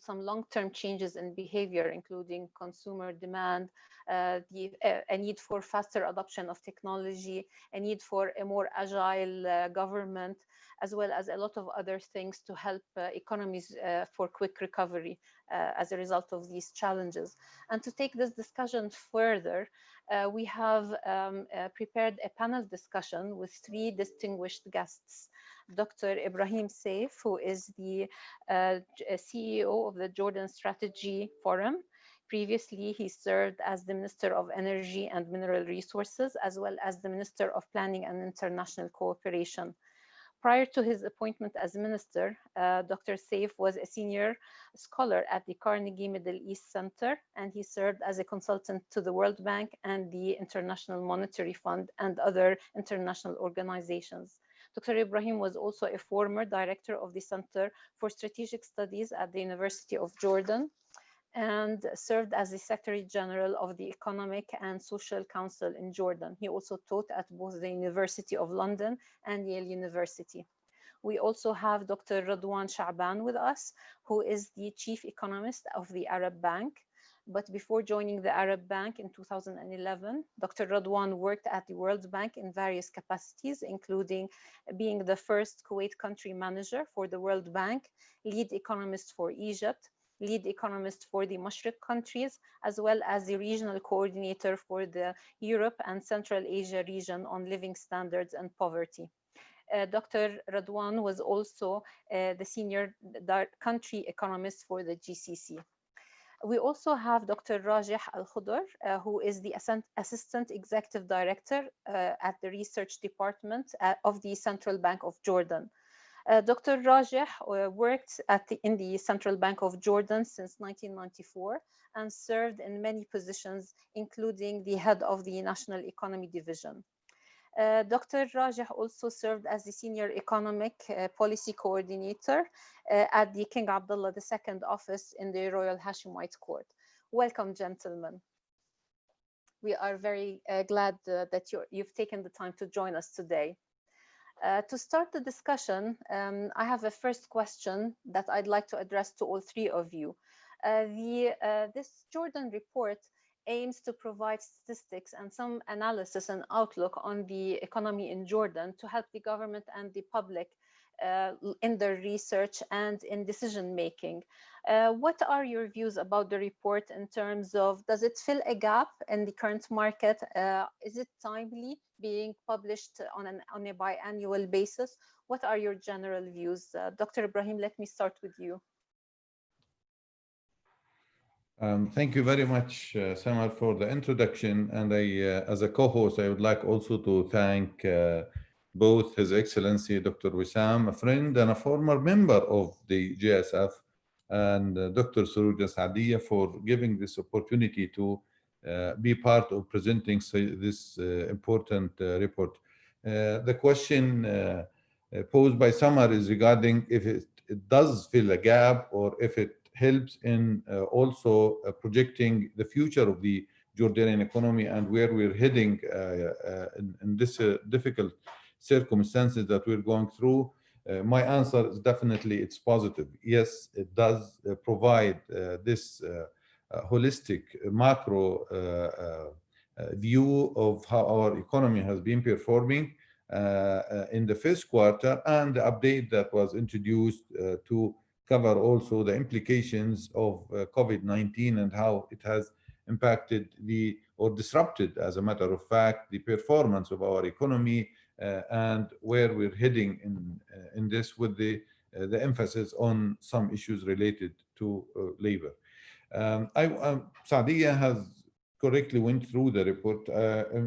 some long-term changes in behavior, including consumer demand, a need for faster adoption of technology, a need for a more agile government, as well as a lot of other things to help economies for quick recovery as a result of these challenges. And to take this discussion further, we have prepared a panel discussion with three distinguished guests. Dr. Ibrahim Saif, who is the CEO of the Jordan Strategy Forum. Previously, he served as the Minister of Energy and Mineral Resources, as well as the Minister of Planning and International Cooperation. Prior to his appointment as minister, Dr. Saif was a senior scholar at the Carnegie Middle East Center, and he served as a consultant to the World Bank and the International Monetary Fund and other international organizations. Dr. Ibrahim was also a former director of the Center for Strategic Studies at the University of Jordan, and served as the Secretary General of the Economic and Social Council in Jordan. He also taught at both the University of London and Yale University. We also have Dr. Radwan Sha'ban with us, who is the Chief Economist of the Arab Bank. But before joining the Arab Bank in 2011, Dr. Radwan worked at the World Bank in various capacities, including being the first Kuwait country manager for the World Bank, lead economist for Egypt, lead economist for the Mashriq countries, as well as the regional coordinator for the Europe and Central Asia region on living standards and poverty. Dr. Radwan was also the senior country economist for the GCC. We also have Dr. Rajih Al-Khudr, who is the Assistant Executive Director at the Research Department of the Central Bank of Jordan. Dr. Rajeh worked in the Central Bank of Jordan since 1994 and served in many positions, including the head of the National Economy Division. Dr. Rajeh also served as the Senior Economic Policy Coordinator at the King Abdullah II office in the Royal Hashemite Court. Welcome, gentlemen. We are very glad that you've taken the time to join us today. To start the discussion, I have a first question that I'd like to address to all three of you. This Jordan report aims to provide statistics and some analysis and outlook on the economy in Jordan to help the government and the public in their research and in decision making. What are your views about the report in terms of, does it fill a gap in the current market? Is it timely, being published on a biannual basis? What are your general views? Dr. Ibrahim, let me start with you. Thank you very much, Samar, for the introduction. And as a co-host, I would like also to thank both His Excellency Dr. Wissam, a friend and a former member of the GSF, and Dr. Suruja Saadiya for giving this opportunity to be part of presenting this important report. The question posed by Samar is regarding if it does fill a gap or if it helps in also projecting the future of the Jordanian economy and where we're heading in this difficult circumstances that we're going through. My answer is definitely it's positive. Yes, it does provide this holistic macro view of how our economy has been performing in the first quarter, and the update that was introduced to cover also the implications of COVID-19 and how it has impacted or disrupted, as a matter of fact, the performance of our economy and where we're heading in this, with the emphasis on some issues related to labor. Saadiya has correctly went through the report.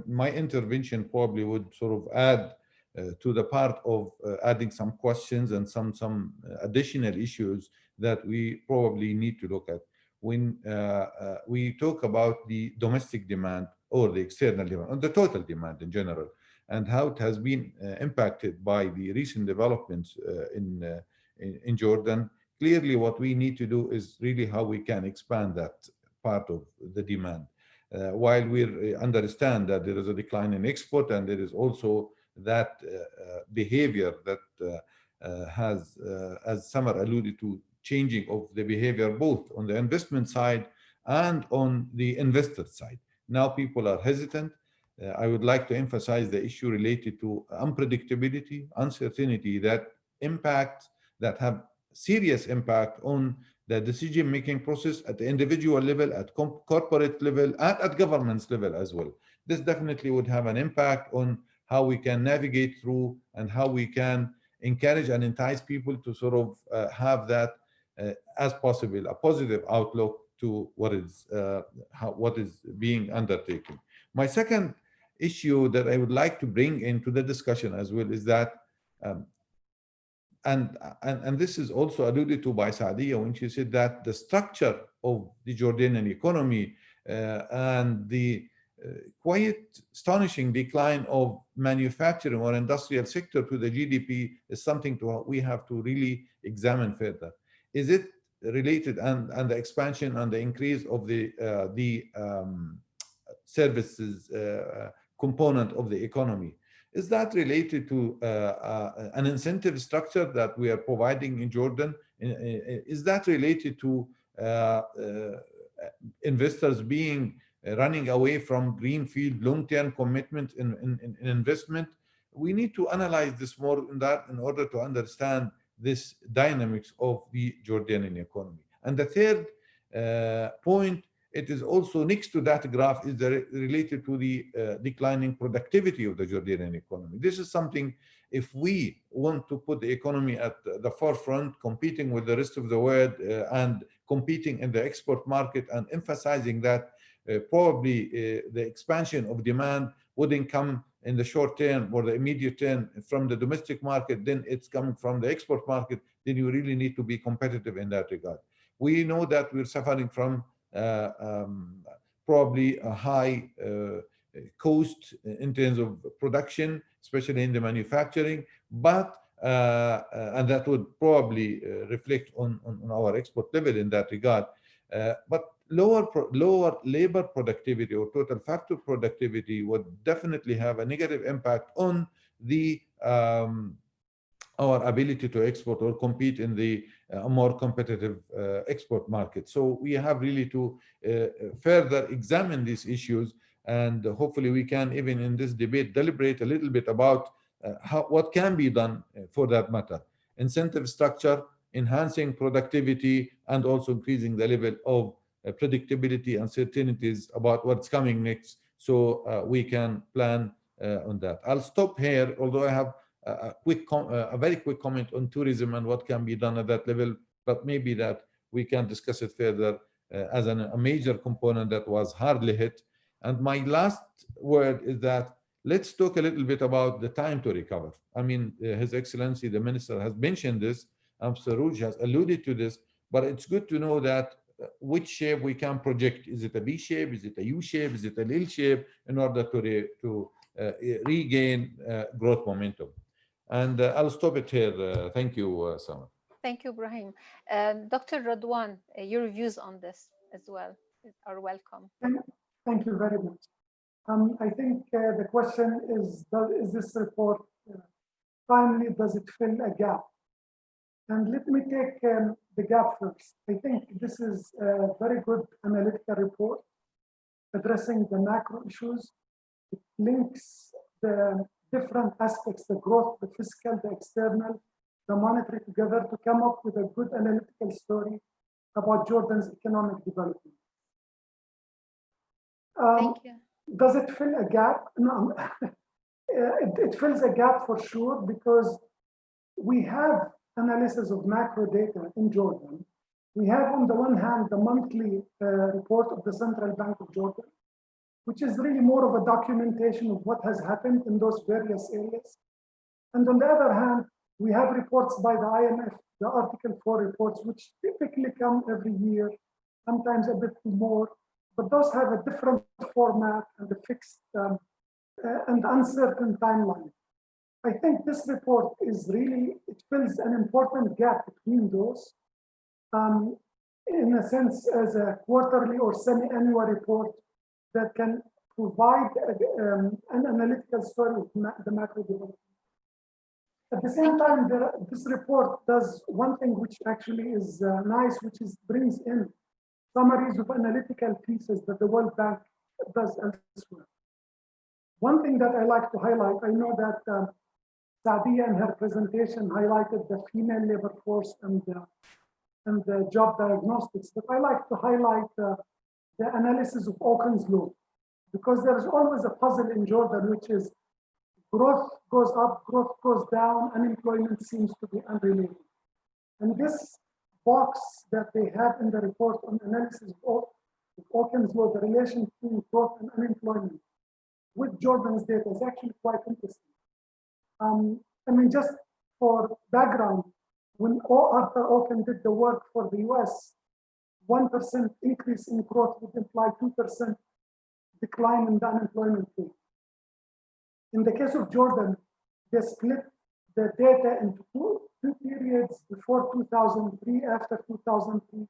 My intervention probably would sort of add to the part of adding some questions and some additional issues that we probably need to look at. When we talk about the domestic demand or the external demand, or the total demand in general, and how it has been impacted by the recent developments in Jordan, clearly what we need to do is really how we can expand that part of the demand. While we understand that there is a decline in export and there is also that behavior that has, as Samar alluded to, changing of the behavior both on the investment side and on the investor side. Now people are hesitant. I would like to emphasize the issue related to unpredictability, uncertainty, that have serious impact on the decision-making process at the individual level, at corporate level, and at government's level as well. This definitely would have an impact on how we can navigate through and how we can encourage and entice people to sort of have that as possible, a positive outlook to what is being undertaken. My second issue that I would like to bring into the discussion as well is that, and this is also alluded to by Saadiya when she said that the structure of the Jordanian economy and the quite astonishing decline of manufacturing or industrial sector to the GDP is something we have to really examine further. Is it related, and the expansion and the increase of the services component of the economy, is that related to an incentive structure that we are providing in Jordan? Is that related to investors running away from greenfield long-term commitment in investment? We need to analyze this more in order to understand this dynamics of the Jordanian economy. And the third point, it is also next to that graph, is related to the declining productivity of the Jordanian economy. This is something, if we want to put the economy at the forefront, competing with the rest of the world and competing in the export market and emphasizing that probably the expansion of demand wouldn't come in the short term or the immediate term from the domestic market, then it's coming from the export market, then you really need to be competitive in that regard. We know that we're suffering from probably a high cost in terms of production, especially in the manufacturing, but and that would probably reflect on our export level in that regard. But lower labor productivity or total factor productivity would definitely have a negative impact on the our ability to export or compete in the more competitive export market. So we have really to further examine these issues, and hopefully we can, even in this debate, deliberate a little bit about what can be done for that matter. Incentive structure, enhancing productivity, and also increasing the level of predictability and certainties about what's coming next, so we can plan on that. I'll stop here, although I have a very quick comment on tourism and what can be done at that level, but maybe that we can discuss it further as a major component that was hardly hit. And my last word is that let's talk a little bit about the time to recover. I mean, His Excellency, the Minister, has mentioned this, Sarouj has alluded to this, but it's good to know that which shape we can project. Is it a V shape? Is it a U shape? Is it an L shape? In order to regain growth momentum. And I'll stop it here. Thank you, Sama. Thank you, Ibrahim. Dr. Radwan, your views on this as well are welcome. Thank you very much. I think the question is this report timely? Does it fill a gap? And let me take the gap first. I think this is a very good analytical report addressing the macro issues. It links the different aspects, the growth, the fiscal, the external, the monetary together to come up with a good analytical story about Jordan's economic development. Thank you. Does it fill a gap? No, it fills a gap for sure, because we have analysis of macro data in Jordan. We have, on the one hand, the monthly report of the Central Bank of Jordan, which is really more of a documentation of what has happened in those various areas. And on the other hand, we have reports by the IMF, the Article 4 reports, which typically come every year, sometimes a bit more, but those have a different format and a fixed and uncertain timeline. I think this report is really, it fills an important gap between those, in a sense, as a quarterly or semi-annual report that can provide an analytical story of the macro development. At the same time, this report does one thing which actually is nice, which is brings in summaries of analytical pieces that the World Bank does elsewhere. One thing that I like to highlight, I know that Sadia in her presentation highlighted the female labor force and the job diagnostics, but I like to highlight the analysis of Oken's law, because there is always a puzzle in Jordan, which is growth goes up, growth goes down, unemployment seems to be unrelated. And this box that they have in the report on analysis of Oken's law, the relation between growth and unemployment with Jordan's data is actually quite interesting. I mean, just for background, when Arthur Oken did the work for the US, 1% increase in growth would imply 2% decline in the unemployment rate. In the case of Jordan, they split the data into two periods: before 2003, after 2003.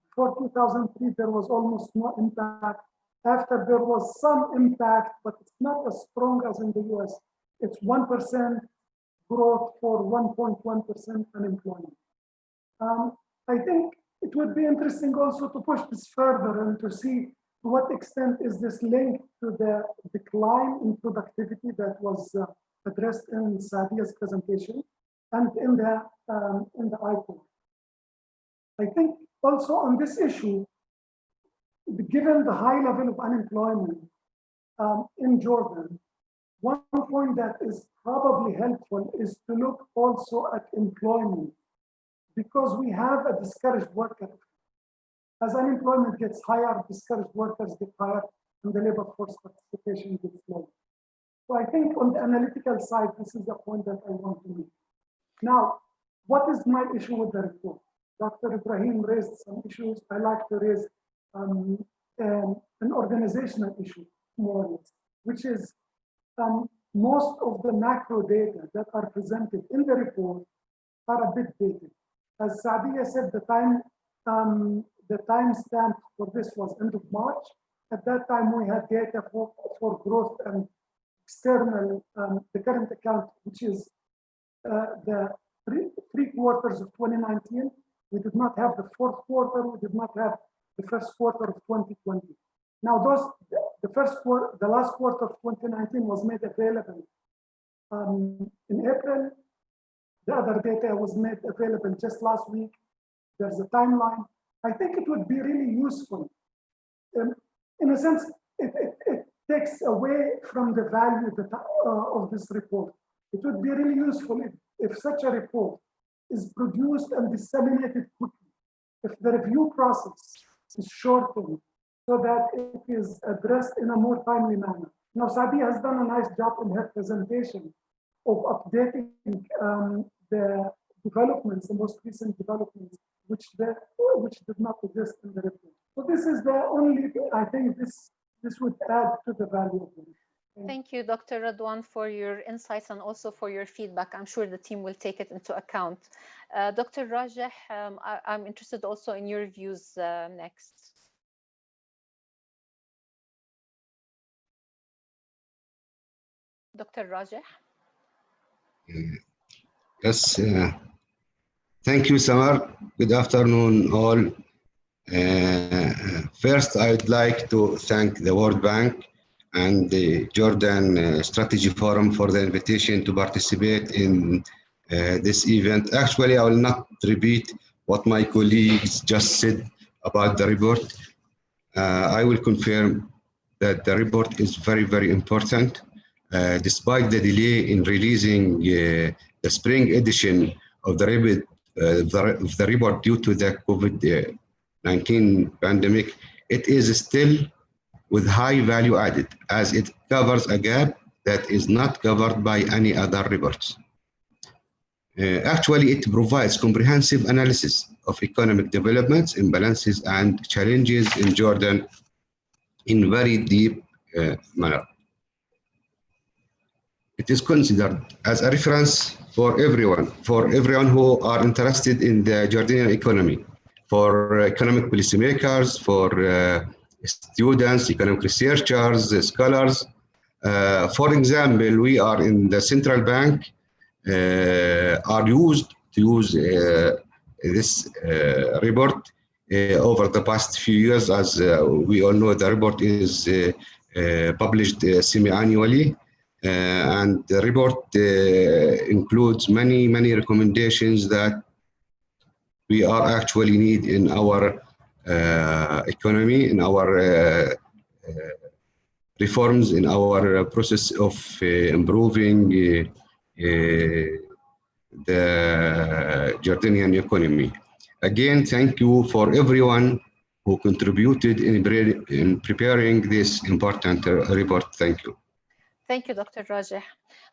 Before 2003, there was almost no impact. After, there was some impact, but it's not as strong as in the US. It's 1% growth for 1.1% unemployment. I think it would be interesting also to push this further and to see to what extent is this linked to the decline in productivity that was addressed in Sadia's presentation and in the IPO. I think also on this issue, given the high level of unemployment in Jordan, one point that is probably helpful is to look also at employment, because we have a discouraged worker. As unemployment gets higher, discouraged workers get higher, and the labor force participation gets lower. So I think on the analytical side, this is the point that I want to make. Now, what is my issue with the report? Dr. Ibrahim raised some issues. I like to raise an organizational issue, more or less, which is most of the macro data that are presented in the report are a bit dated. As Sadia said, the timestamp for this was end of March. At that time, we had data for growth and external, the current account, which is the three quarters of 2019. We did not have the fourth quarter. We did not have the first quarter of 2020. Now, the last quarter of 2019 was made available in April. The other data was made available just last week. There's a timeline. I think it would be really useful. In a sense, it takes away from the value of this report. It would be really useful if such a report is produced and disseminated quickly, if the review process is shortened so that it is addressed in a more timely manner. Now, Sadia has done a nice job in her presentation of updating the developments, the most recent developments, which did not exist in the report. So this is the only, I think this would add to the value of the report. Thank you, Dr. Radwan, for your insights and also for your feedback. I'm sure the team will take it into account. Dr. Rajeh, I'm interested also in your views next. Dr. Rajeh? Yes, thank you, Samar. Good afternoon, all. First, I'd like to thank the World Bank and the Jordan Strategy Forum for the invitation to participate in this event. Actually, I will not repeat what my colleagues just said about the report. I will confirm that the report is very, very important. Despite the delay in releasing the spring edition of the report due to the COVID-19 pandemic, it is still with high value added, as it covers a gap that is not covered by any other reports. Actually, it provides comprehensive analysis of economic developments, imbalances, and challenges in Jordan in very deep manner. It is considered as a reference for everyone who are interested in the Jordanian economy, for economic policymakers, for students, economic researchers, scholars. For example, we are in the central bank, are used to use this report over the past few years. As we all know, the report is published semi-annually. And the report includes many recommendations that we are actually need in our economy, in our reforms, in our process of improving the Jordanian economy. Again, thank you for everyone who contributed in preparing this important report. Thank you. Thank you, Dr. Rajeh.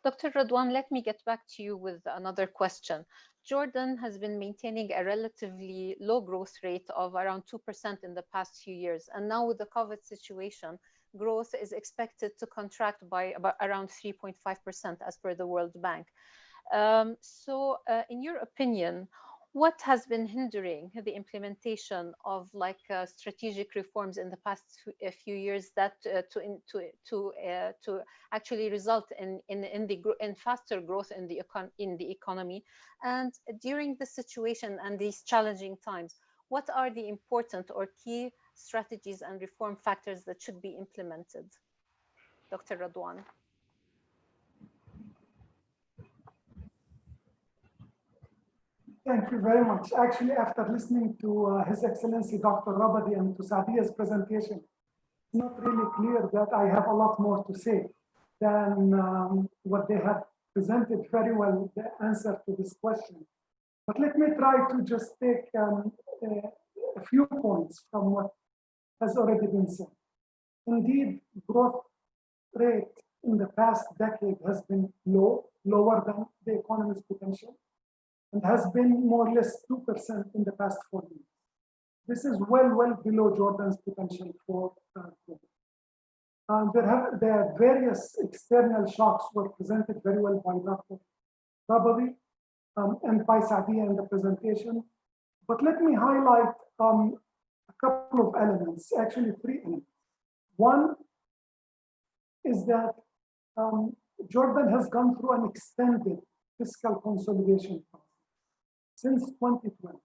Dr. Radwan, let me get back to you with another question. Jordan has been maintaining a relatively low growth rate of around 2% in the past few years. And now with the COVID situation, growth is expected to contract by about around 3.5% as per the World Bank. In your opinion, what has been hindering the implementation of strategic reforms in the past few years that to actually result in faster growth in the economy? And during this situation and these challenging times, what are the important or key strategies and reform factors that should be implemented? Dr. Radwan. Thank you very much. Actually, after listening to His Excellency Dr. Rabadi and to Saadia's presentation, it's not really clear that I have a lot more to say than what they have presented very well, the answer to this question. But let me try to just take a few points from what has already been said. Indeed, growth rate in the past decade has been lower than the economy's potential, and has been more or less 2% in the past 4 years. This is well below Jordan's potential for growth. There are various external shocks were presented very well by Dr. Rabadi and by Sadia in the presentation. But let me highlight a couple of elements, actually 3 elements. One is that Jordan has gone through an extended fiscal consolidation process. Since 2012,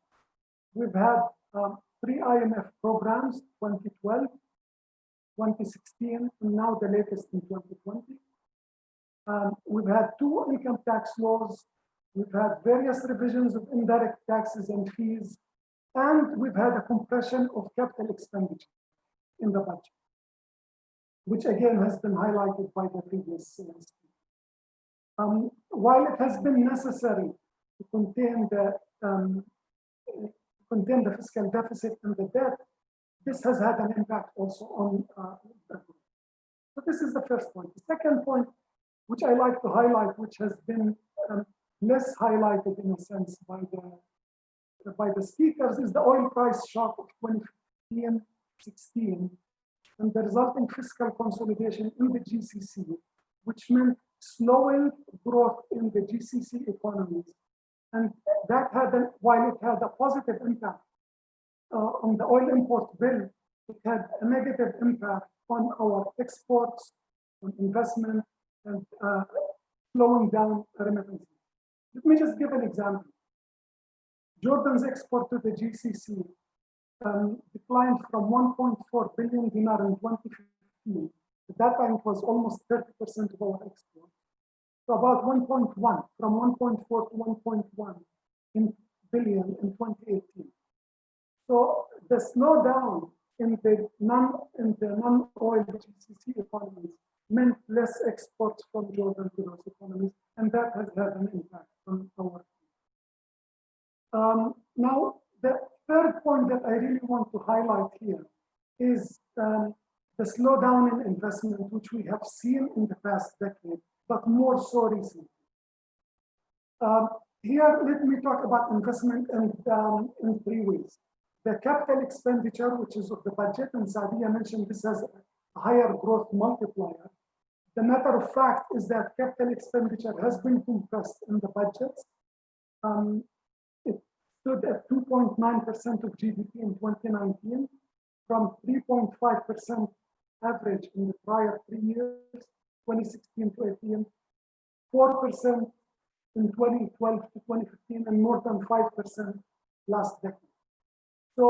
we've had 3 IMF programs, 2012, 2016, and now the latest in 2020. We've had 2 income tax laws. We've had various revisions of indirect taxes and fees, and we've had a compression of capital expenditure in the budget, which again has been highlighted by the previous speaker. While it has been necessary to contain the fiscal deficit and the debt, this has had an impact also on the growth. So this is the first point. The second point, which I like to highlight, which has been less highlighted in a sense by the speakers, is the oil price shock of 2015-16 and the resulting fiscal consolidation in the GCC, which meant slowing growth in the GCC economies. And that while it had a positive impact on the oil import bill, it had a negative impact on our exports, on investment, and slowing down remittances. Let me just give an example. Jordan's export to the GCC declined from 1.4 billion dinar in 2015. At that time, it was almost 30% of our export, to about 1.1, from 1.4 to 1.1 billion in 2018. So the slowdown in the non-oil GCC economies meant less exports from Jordan to those economies, and that has had an impact on our. Now, the third point that I really want to highlight here is the slowdown in investment, which we have seen in the past decade, but more so recently. Here, let me talk about investment in 3 ways. The capital expenditure, which is of the budget, and Sadia mentioned this as a higher growth multiplier. The matter of fact is that capital expenditure has been compressed in the budgets. It stood at 2.9% of GDP in 2019, from 3.5% average in the prior 3 years, 2016 to 18, 4% in 2012 to 2015, and more than 5% last decade. So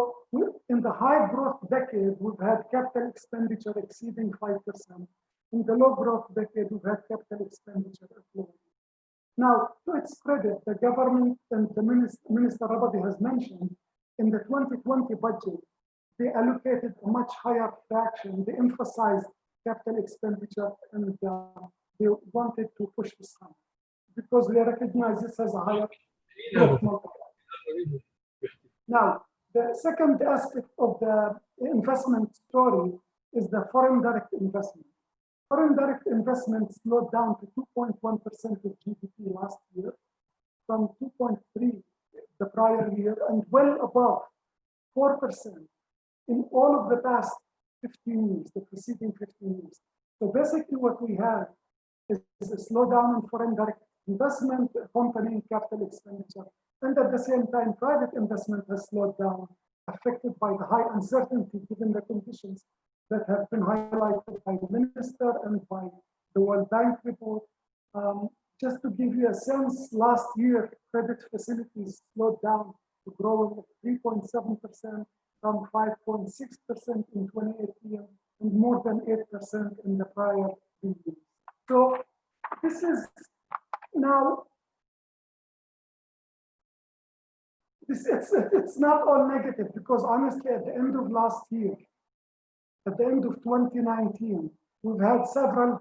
in the high growth decade, we've had capital expenditure exceeding 5%. In the low growth decade, we've had capital expenditure at low. Now, to its credit, the government and the Minister Rabadi has mentioned, in the 2020 budget, they allocated a much higher fraction. They emphasized capital expenditure, and they wanted to push this on because they recognize this as a higher growth multiplier. Now, the second aspect of the investment story is the foreign direct investment. Foreign direct investment slowed down to 2.1% of GDP last year, from 2.3% the prior year, and well above 4% in all of the past 15 years, the preceding 15 years. So basically what we have is a slowdown in foreign direct investment, accompanying capital expenditure, and at the same time, private investment has slowed down, affected by the high uncertainty given the conditions that have been highlighted by the minister and by the World Bank report. Just to give you a sense, last year, credit facilities slowed down to growing at 3.7% from 5.6% in 2018 and more than 8% in the prior 3 years. So this is now, it's not all negative, because honestly, at the end of last year, at the end of 2019, we've had several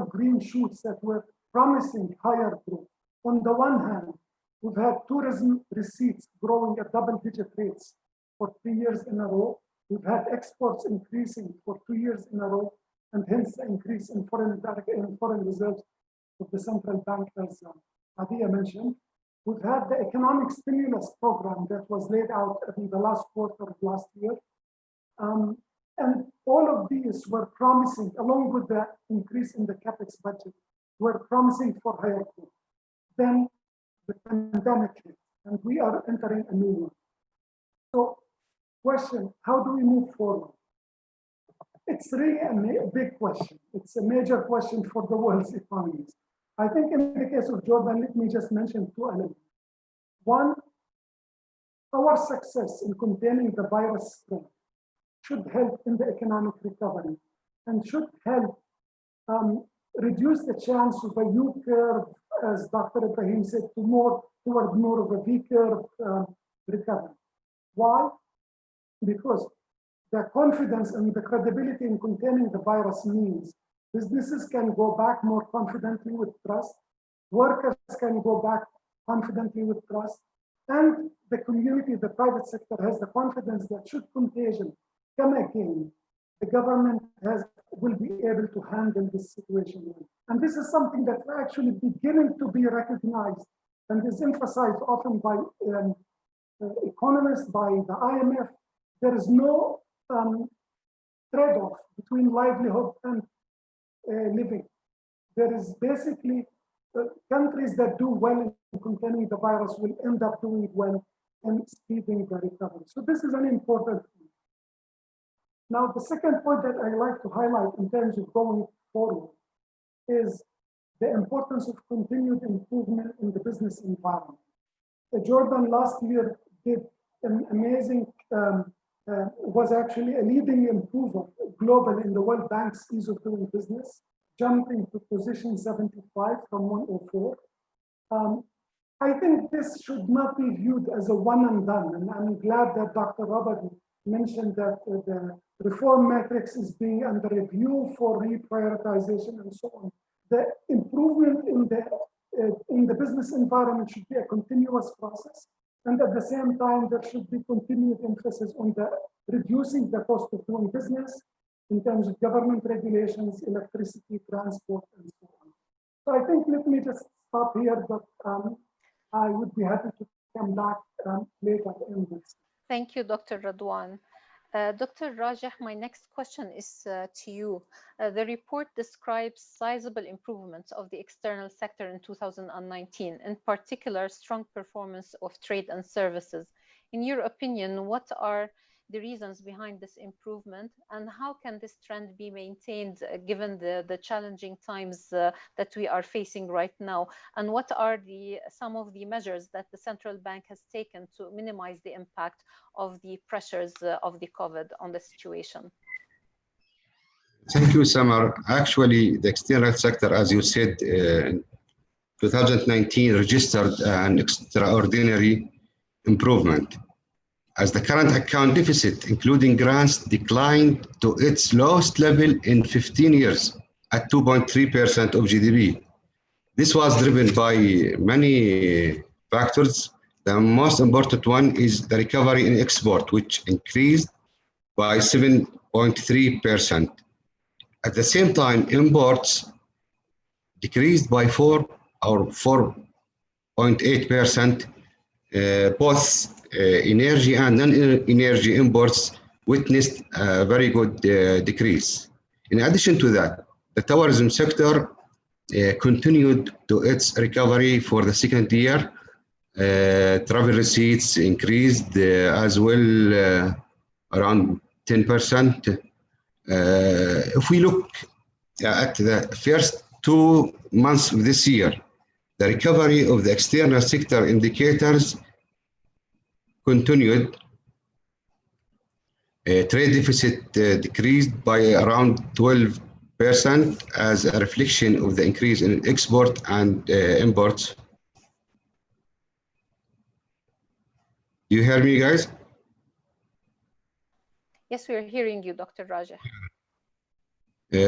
green shoots that were promising higher growth. On the one hand, we've had tourism receipts growing at double-digit rates for 3 years in a row. We've had exports increasing for 2 years in a row, and hence the increase in foreign reserves of the central bank, as Adia mentioned. We've had the economic stimulus program that was laid out in the last quarter of last year. And all of these were promising, along with the increase in the capex budget, were promising for higher growth. Then the pandemic hit, and we are entering a new one. So, question, how do we move forward? It's really a big question. It's a major question for the world's economies. I think in the case of Jordan, let me just mention two elements. One, our success in containing the virus spread should help in the economic recovery and should help reduce the chance of a U curve, as Dr. Ibrahim said, toward more of a V curve recovery. Why? Because the confidence and the credibility in containing the virus means businesses can go back more confidently with trust, workers can go back confidently with trust, and the community, the private sector has the confidence that should contagion come again, the government will be able to handle this situation. And this is something that's actually beginning to be recognized and is emphasized often by economists, by the IMF. There is no trade-off between livelihood and living. There is basically countries that do well in containing the virus will end up doing well in speeding the recovery. So this is an important thing. Now, the second point that I like to highlight in terms of going forward is the importance of continued improvement in the business environment. Jordan last year did an amazing, was actually a leading improver globally in the World Bank's ease of doing business, jumping to position 75 from 104. I think this should not be viewed as a one and done, and I'm glad that Dr. Robert mentioned that the reform matrix is being under review for reprioritization and so on. The improvement in the business environment should be a continuous process, and at the same time, there should be continued emphasis on the reducing the cost of doing business in terms of government regulations, electricity, transport, and so on. So I think let me just stop here, but I would be happy to come back later in this. Thank you, Dr. Radwan. Dr. Rajah, my next question is to you. The report describes sizable improvements of the external sector in 2019, in particular, strong performance of trade and services. In your opinion, what are the reasons behind this improvement, and how can this trend be maintained given the challenging times that we are facing right now? And what are some of the measures that the central bank has taken to minimize the impact of the pressures of the COVID on the situation? Thank you, Samar. Actually, the external sector, as you said, 2019 registered an extraordinary improvement, as the current account deficit, including grants, declined to its lowest level in 15 years at 2.3% of GDP. This was driven by many factors. The most important one is the recovery in export, which increased by 7.3%. At the same time, imports decreased by 4.8%. Both energy and non-energy imports witnessed a very good decrease. In addition to that, the tourism sector continued to its recovery for the second year. Travel receipts increased as well, around 10%. If we look at the first 2 months of this year, the recovery of the external sector indicators continued. Trade deficit decreased by around 12% as a reflection of the increase in export and imports. Do you hear me, guys? Yes, we are hearing you, Dr. Rajah.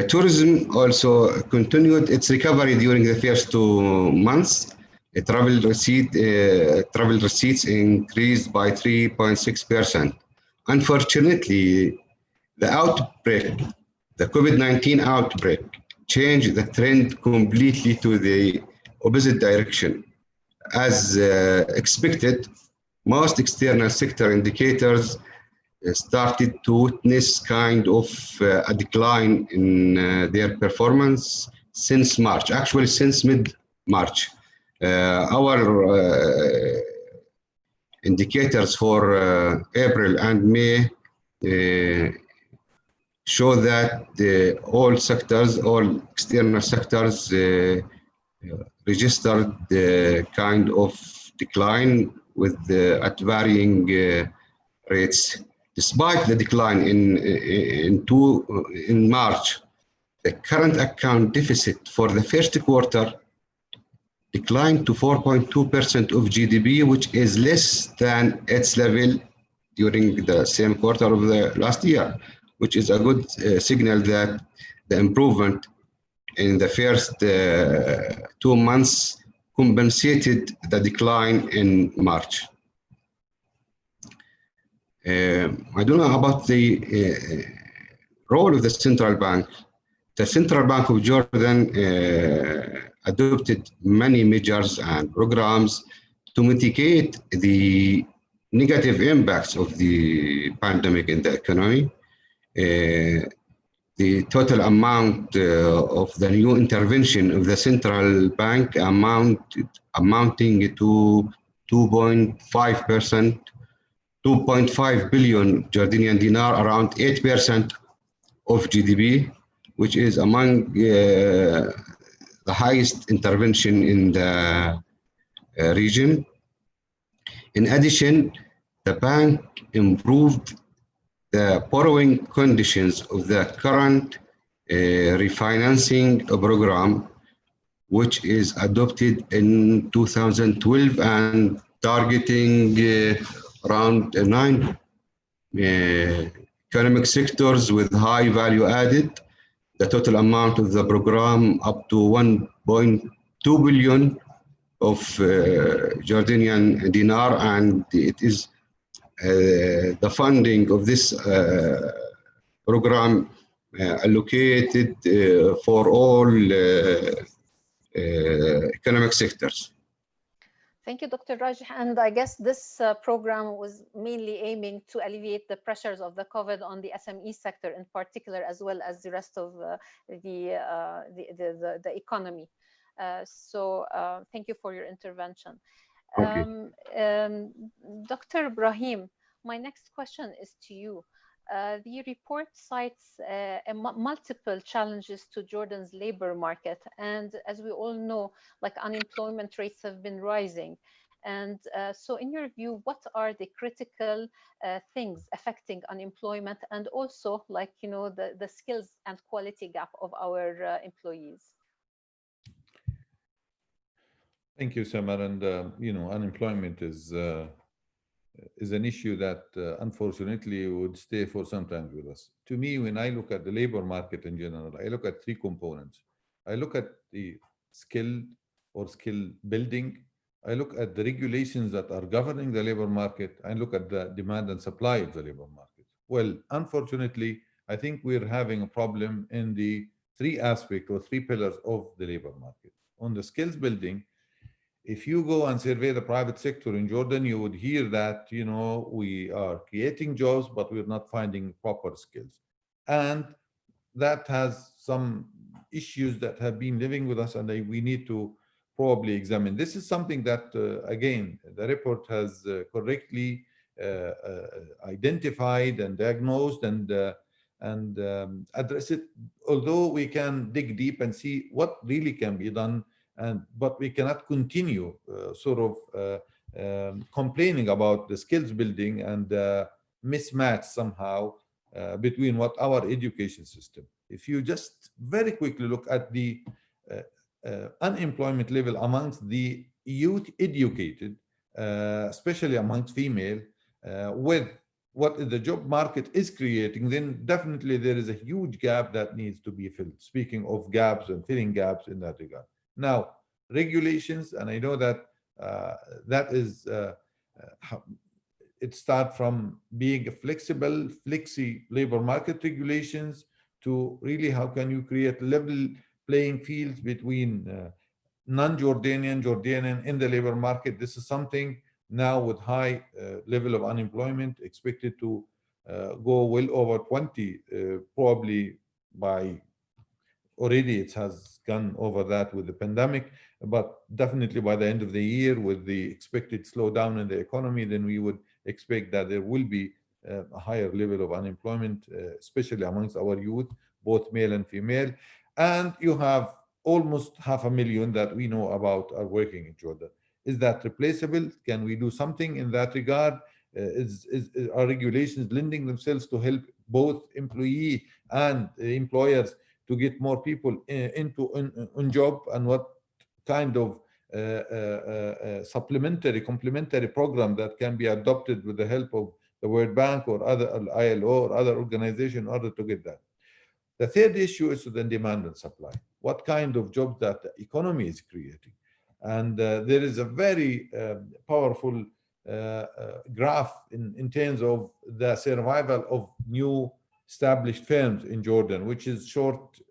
Tourism also continued its recovery during the first 2 months. Travel receipts increased by 3.6%. Unfortunately, the outbreak The COVID-19 outbreak changed the trend completely to the opposite direction. As expected, most external sector indicators started to witness kind of a decline in their performance since March, actually since mid-March. Our indicators for April and May show that all sectors, all external sectors registered the kind of decline with at varying rates. Despite the decline in March, the current account deficit for the first quarter declined to 4.2% of GDP, which is less than its level during the same quarter of the last year, which is a good signal that the improvement in the first 2 months compensated the decline in March. I don't know about the role of the central bank. The Central Bank of Jordan adopted many measures and programs to mitigate the negative impacts of the pandemic in the economy. The total amount of the new intervention of the central bank amounting to 2.5 billion Jordanian dinar, around 8% of GDP, which is among the highest intervention in the region. In addition, the bank improved the borrowing conditions of the current refinancing program, which is adopted in 2012 and targeting around 9 economic sectors with high value added. The total amount of the program up to 1.2 billion of Jordanian dinar, and it is the funding of this program allocated for all economic sectors. Thank you, Dr. Raj. And I guess this program was mainly aiming to alleviate the pressures of the COVID on the SME sector in particular, as well as the rest of the economy. So thank you for your intervention. Dr. Ibrahim, my next question is to you. The report cites multiple challenges to Jordan's labor market. And as we all know, like unemployment rates have been rising. And so in your view, what are the critical things affecting unemployment and also like, you know, the skills and quality gap of our employees? Thank you, Samar. And, you know, unemployment is an issue that unfortunately would stay for some time with us. To me, when I look at the labor market in general, I look at three components. I look at the skill or skill building. I look at the regulations that are governing the labor market. I look at the demand and supply of the labor market. Well, unfortunately, I think we're having a problem in the three aspects or three pillars of the labor market. On the skills building, if you go and survey the private sector in Jordan, you would hear that, you know, we are creating jobs, but we're not finding proper skills. And that has some issues that have been living with us, and we need to probably examine. This is something that, again, the report has correctly identified and diagnosed and address it, although we can dig deep and see what really can be done. But we cannot continue complaining about the skills building and mismatch somehow between what our education system. If you just very quickly look at the unemployment level amongst the youth educated, especially amongst female, with what the job market is creating, then definitely there is a huge gap that needs to be filled. Speaking of gaps and filling gaps in that regard. Now, regulations, and I know that that is, it starts from being a flexi labor market regulations to really how can you create level playing fields between non-Jordanian, Jordanian in the labor market. This is something now with high level of unemployment expected to go well over 20, probably by already it has gone over that with the pandemic, but definitely by the end of the year with the expected slowdown in the economy, then we would expect that there will be a higher level of unemployment, especially amongst our youth, both male and female. And you have almost 500,000 that we know about are working in Jordan. Is that replaceable? Can we do something in that regard? Are regulations lending themselves to help both employee and employers to get more people into on job, and what kind of supplementary, complementary program that can be adopted with the help of the World Bank or other ILO or other organization in order to get that. The third issue is the demand and supply. What kind of jobs that the economy is creating? And there is a very powerful graph in terms of the survival of new established firms in Jordan, which is short-lived,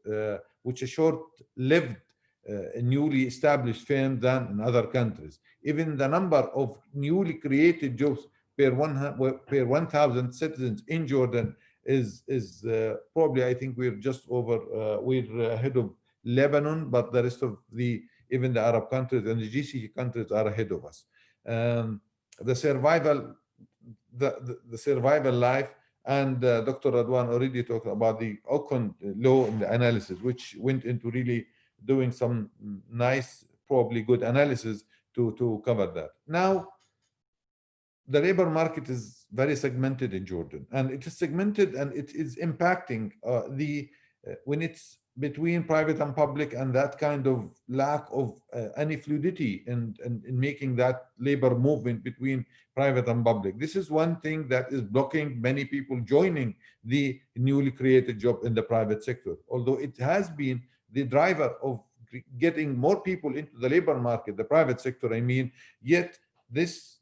newly established firms than in other countries. Even the number of newly created jobs per 1,000 citizens in Jordan is probably, I think we're just over, we're ahead of Lebanon, but the rest of even the Arab countries and the GCC countries are ahead of us. The survival life, and Dr. Radwan already talked about the Ocon law and the analysis, which went into really doing some nice, probably good analysis to cover that. Now, the labor market is very segmented in Jordan, and it is segmented and it is impacting when it's between private and public, and that kind of lack of any fluidity in making that labor movement between private and public. This is one thing that is blocking many people joining the newly created job in the private sector. Although it has been the driver of getting more people into the labor market, the private sector, I mean, yet this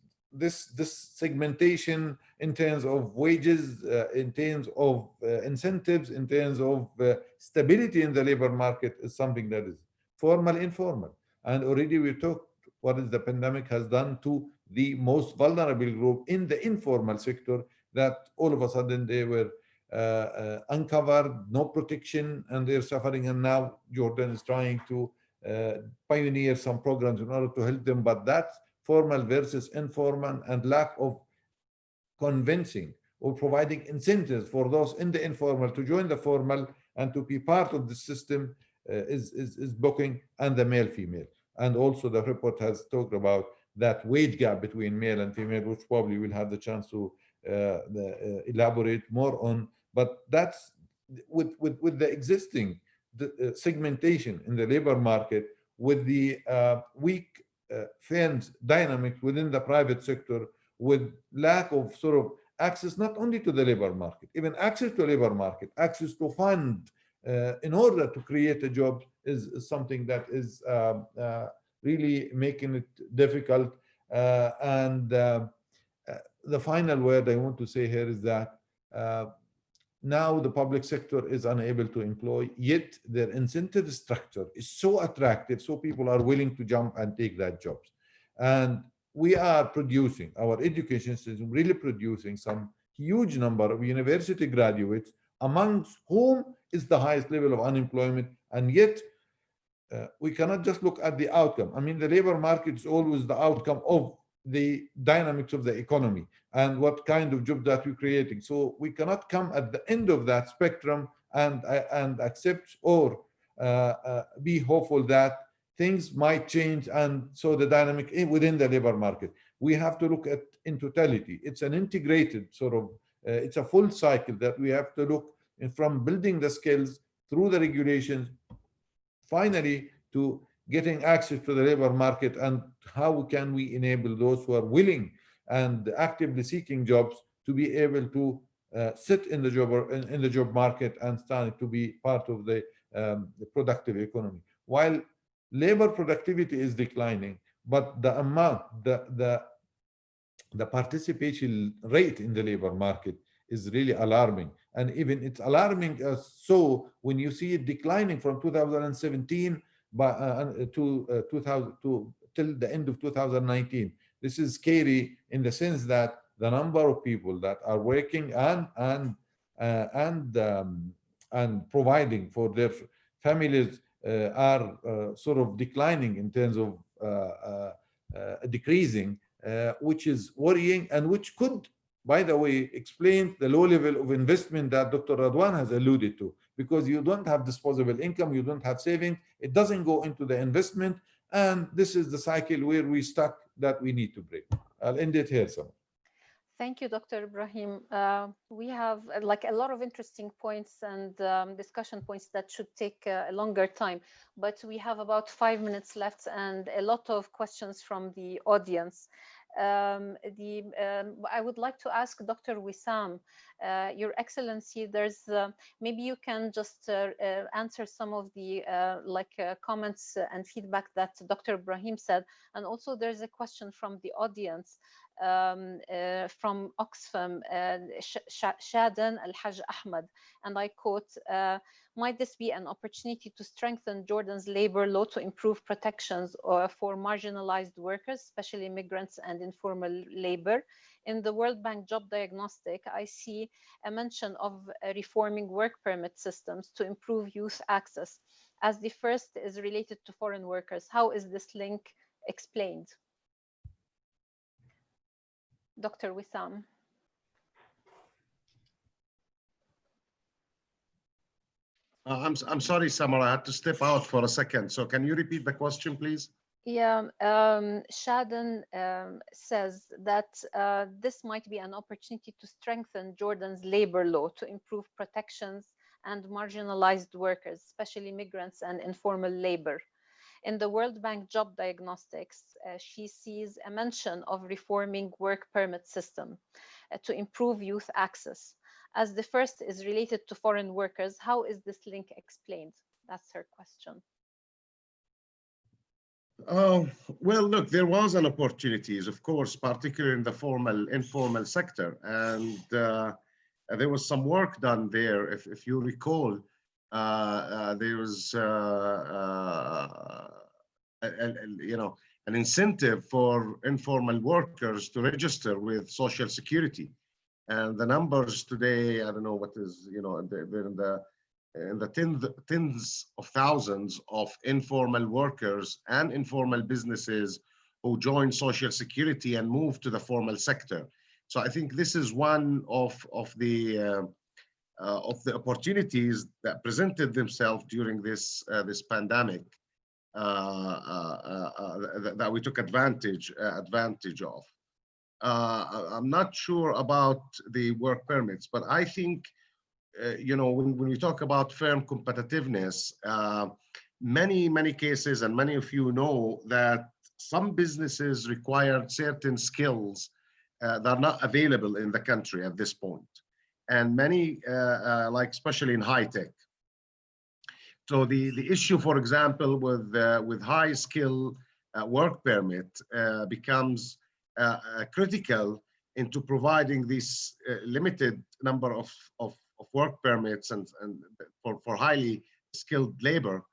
segmentation in terms of wages, in terms of incentives, in terms of stability in the labor market is something that is formal, informal. And already we talked what is the pandemic has done to the most vulnerable group in the informal sector, that all of a sudden they were uncovered, no protection, and they're suffering. And now Jordan is trying to pioneer some programs in order to help them, but that's formal versus informal, and lack of convincing or providing incentives for those in the informal to join the formal and to be part of the system is blocking, and the male-female. And also the report has talked about that wage gap between male and female, which probably we'll have the chance to elaborate more on. But that's with the existing segmentation in the labor market, with the weak firms dynamics within the private sector, with lack of sort of access not only to the labor market, even access to labor market, access to fund in order to create a job is something that is really making it difficult. And the final word I want to say here is that now the public sector is unable to employ, yet their incentive structure is so attractive, so people are willing to jump and take that jobs. And we are producing, our education system really producing some huge number of university graduates, amongst whom is the highest level of unemployment. And yet we cannot just look at the outcome. I mean, the labor market is always the outcome of the dynamics of the economy and what kind of job that we're creating. So we cannot come at the end of that spectrum and accept or be hopeful that things might change, and so the dynamic within the labor market. We have to look at in totality. It's an integrated sort of, it's a full cycle that we have to look from building the skills through the regulations, finally to getting access to the labor market, and how can we enable those who are willing and actively seeking jobs to be able to sit in the job or in the job market and start to be part of the productive economy. While labor productivity is declining, but the amount, the participation rate in the labor market is really alarming. and even it's alarming us. So when you see it declining from 2017 to 2000 to till the end of 2019, this is scary in the sense that the number of people that are working and providing for their families are sort of declining in terms of decreasing, which is worrying, and which could, by the way, explain the low level of investment that Dr. Radwan has alluded to, because you don't have disposable income, you don't have savings, it doesn't go into the investment, and this is the cycle where we stuck that we need to break. I'll end it here, Sam. Thank you, Dr. Ibrahim. We have like a lot of interesting points and discussion points that should take a longer time, but we have about 5 minutes left and a lot of questions from the audience. I would like to ask Dr. Wissam, Your Excellency, there's maybe you can just answer some of the comments and feedback that Dr. Ibrahim said, and also there's a question from the audience. From Oxfam, Shadan Al-Haj Ahmed, and I quote, might this be an opportunity to strengthen Jordan's labor law to improve protections for marginalized workers, especially migrants and informal labor? In the World Bank Job Diagnostic, I see a mention of reforming work permit systems to improve youth access, as the first is related to foreign workers. How is this link explained? Dr. Wissam. I'm sorry, Samar, I had to step out for a second. So can you repeat the question, please? Yeah, Shadan says that this might be an opportunity to strengthen Jordan's labor law to improve protections and marginalized workers, especially migrants and informal labor. In the World Bank Job Diagnostics, she sees a mention of reforming work permit system to improve youth access. As the first is related to foreign workers, how is this link explained? That's her question. Well, look, there was an opportunities, of course, particularly in the informal sector. And there was some work done there. If you recall, there was an incentive for informal workers to register with Social Security, and the numbers today, I don't know what is, they're in the tens of thousands of informal workers and informal businesses who join Social Security and move to the formal sector. So I think this is one of the opportunities that presented themselves during this pandemic that we took advantage of. I'm not sure about the work permits, but I think when we talk about firm competitiveness, many cases, and many of you know that some businesses require certain skills that are not available in the country at this point. And many, like especially in high tech. So the issue, for example, with high skill work permit becomes critical into providing this limited number of work permits and for highly skilled labor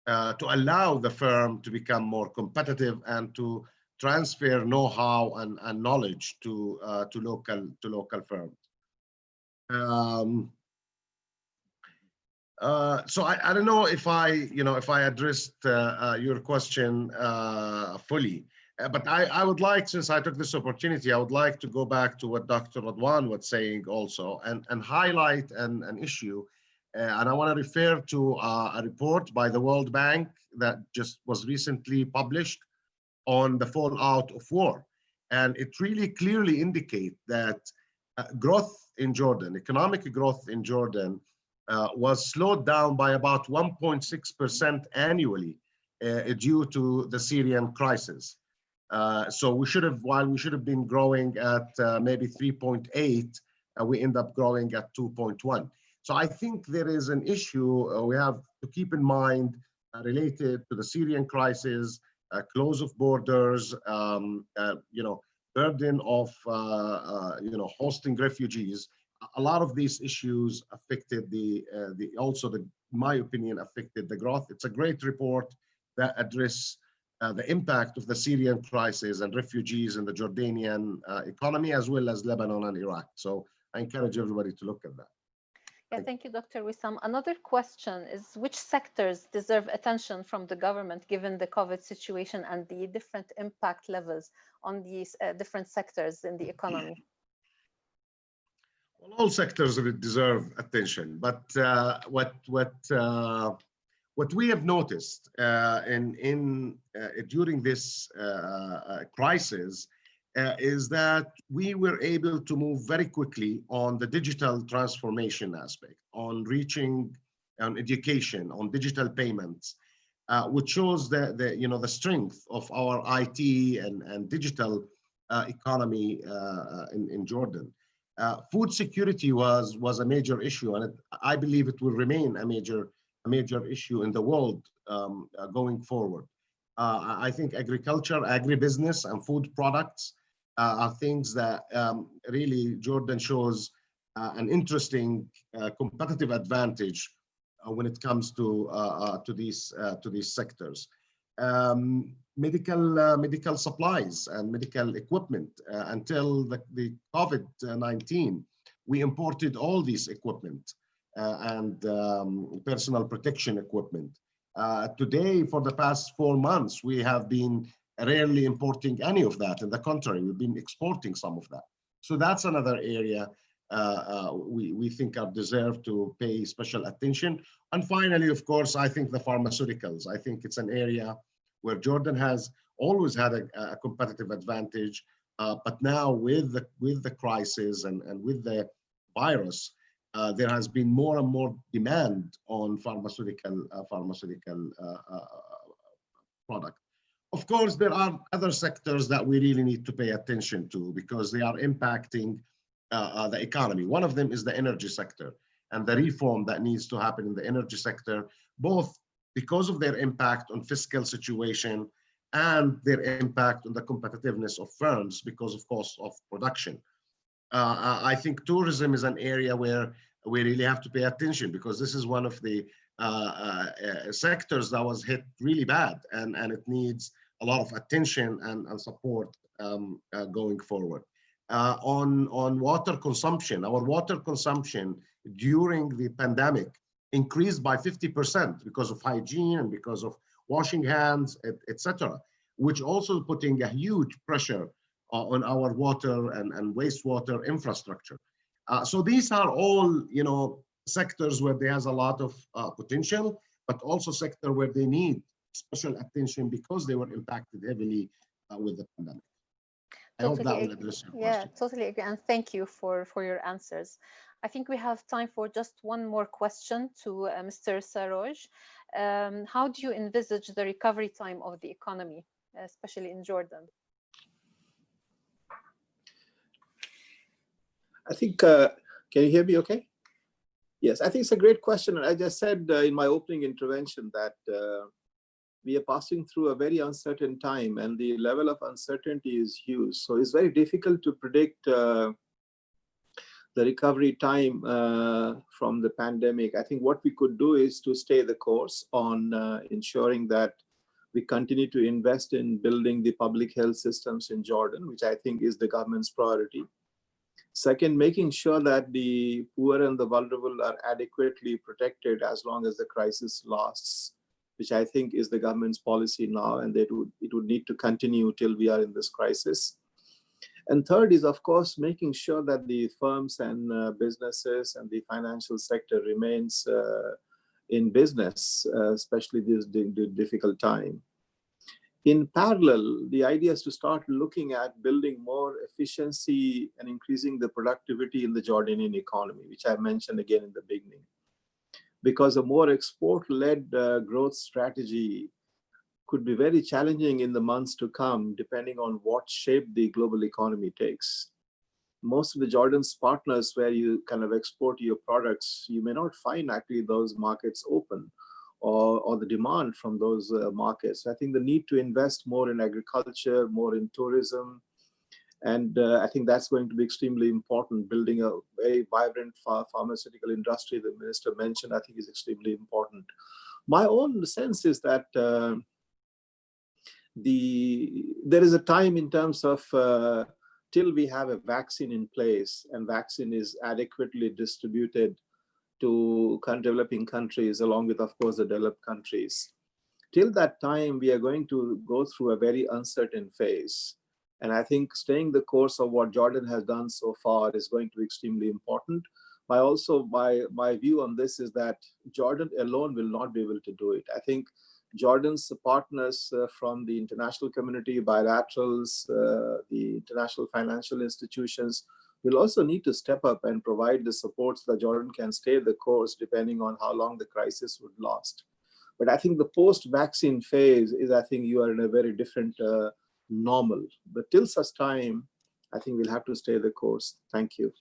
to allow the firm to become more competitive and to transfer know-how and knowledge to local firms. So I don't know if I addressed your question fully, but I would like, since I took this opportunity, I would like to go back to what Dr. Radwan was saying also and highlight an issue. And I want to refer to a report by the World Bank that just was recently published on the fallout of war. And it really clearly indicates that growth in Jordan, economic growth in Jordan, was slowed down by about 1.6% annually due to the Syrian crisis. So while we should have been growing at maybe 3.8, we end up growing at 2.1. So I think there is an issue we have to keep in mind related to the Syrian crisis, close of borders, burden of hosting refugees, a lot of these issues affected in my opinion, affected the growth. It's a great report that address the impact of the Syrian crisis and refugees in the Jordanian economy, as well as Lebanon and Iraq. So I encourage everybody to look at that. Yeah, thank you, Dr. Wissam. Another question is, which sectors deserve attention from the government given the COVID situation and the different impact levels on these different sectors in the economy? Well, all sectors deserve attention, but what we have noticed during this crisis is that we were able to move very quickly on the digital transformation aspect, on reaching on education, on digital payments, which shows the strength of our IT and digital economy in Jordan. Food security was a major issue, and I believe it will remain a major issue in the world going forward. I think agriculture, agribusiness, and food products are things that really Jordan shows an interesting competitive advantage when it comes to these sectors. Medical supplies and medical equipment. Until the COVID-19, we imported all these equipment and personal protection equipment. Today, for the past 4 months, we have been rarely importing any of that. In the contrary, we've been exporting some of that. So that's another area we think deserve to pay special attention. And finally, of course, I think the pharmaceuticals. I think it's an area where Jordan has always had a competitive advantage, but now with the crisis and with the virus, there has been more and more demand on pharmaceutical product. Of course, there are other sectors that we really need to pay attention to because they are impacting the economy. One of them is the energy sector and the reform that needs to happen in the energy sector, both because of their impact on fiscal situation and their impact on the competitiveness of firms because of cost of production. I think tourism is an area where we really have to pay attention because this is one of the sectors that was hit really bad, and it needs a lot of attention and support going forward. On water consumption, our water consumption during the pandemic increased by 50% because of hygiene and because of washing hands, etc., which also putting a huge pressure on our water and wastewater infrastructure. So these are all, sectors where there has a lot of potential, but also sector where they need special attention because they were impacted heavily with the pandemic. I hope that will address your question. Yeah, totally agree. And thank you for your answers. I think we have time for just one more question to Mr. Saroj. How do you envisage the recovery time of the economy, especially in Jordan? I think, can you hear me okay? Yes, I think it's a great question. And I just said in my opening intervention that we are passing through a very uncertain time and the level of uncertainty is huge. So it's very difficult to predict the recovery time from the pandemic. I think what we could do is to stay the course on ensuring that we continue to invest in building the public health systems in Jordan, which I think is the government's priority. Second, making sure that the poor and the vulnerable are adequately protected as long as the crisis lasts, which I think is the government's policy now, and it would need to continue till we are in this crisis. And third is, of course, making sure that the firms and businesses and the financial sector remains in business, especially this difficult time. In parallel, the idea is to start looking at building more efficiency and increasing the productivity in the Jordanian economy, which I mentioned again in the beginning. Because a more export-led growth strategy could be very challenging in the months to come, depending on what shape the global economy takes. Most of the Jordan's partners where you kind of export your products, you may not find actually those markets open or the demand from those markets. I think the need to invest more in agriculture, more in tourism, And I think that's going to be extremely important. Building a very vibrant pharmaceutical industry, the minister mentioned, I think is extremely important. My own sense is that there is a time in terms of till we have a vaccine in place and vaccine is adequately distributed to developing countries, along with, of course, the developed countries. Till that time, we are going to go through a very uncertain phase. And I think staying the course of what Jordan has done so far is going to be extremely important. My view on this is that Jordan alone will not be able to do it. I think Jordan's partners from the international community, bilaterals, the international financial institutions will also need to step up and provide the support so that Jordan can stay the course depending on how long the crisis would last. But I think the post-vaccine phase is, I think you are in a very different normal. But till such time, I think we'll have to stay the course. Thank you.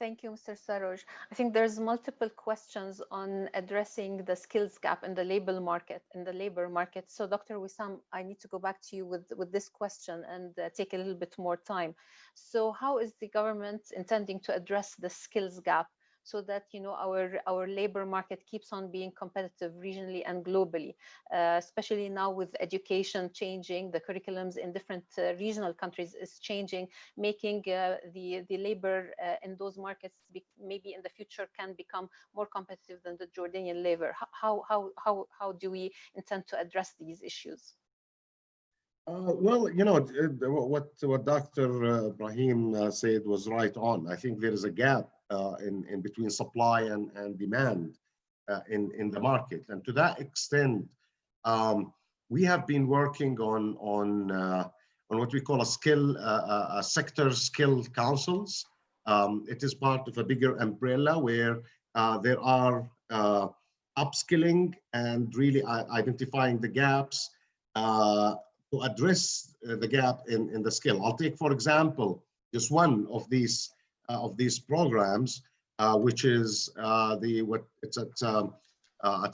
Thank you, Mr. Saroj. I think there's multiple questions on addressing the skills gap in the labor market. So Dr. Wissam, I need to go back to you with this question and take a little bit more time. So how is the government intending to address the skills gap so that, you know, our labor market keeps on being competitive regionally and globally, especially now with education changing, the curriculums in different regional countries is changing, making the labor in those markets maybe in the future can become more competitive than the Jordanian labor. How do we intend to address these issues? Well, you know, what Dr. Ibrahim said was right on. I think there is a gap in between supply and demand in the market, and to that extent, we have been working on what we call a sector skill councils. It is part of a bigger umbrella where there are upskilling and really identifying the gaps to address the gap in the skill. I'll take, for example, just one of these programs, which is it's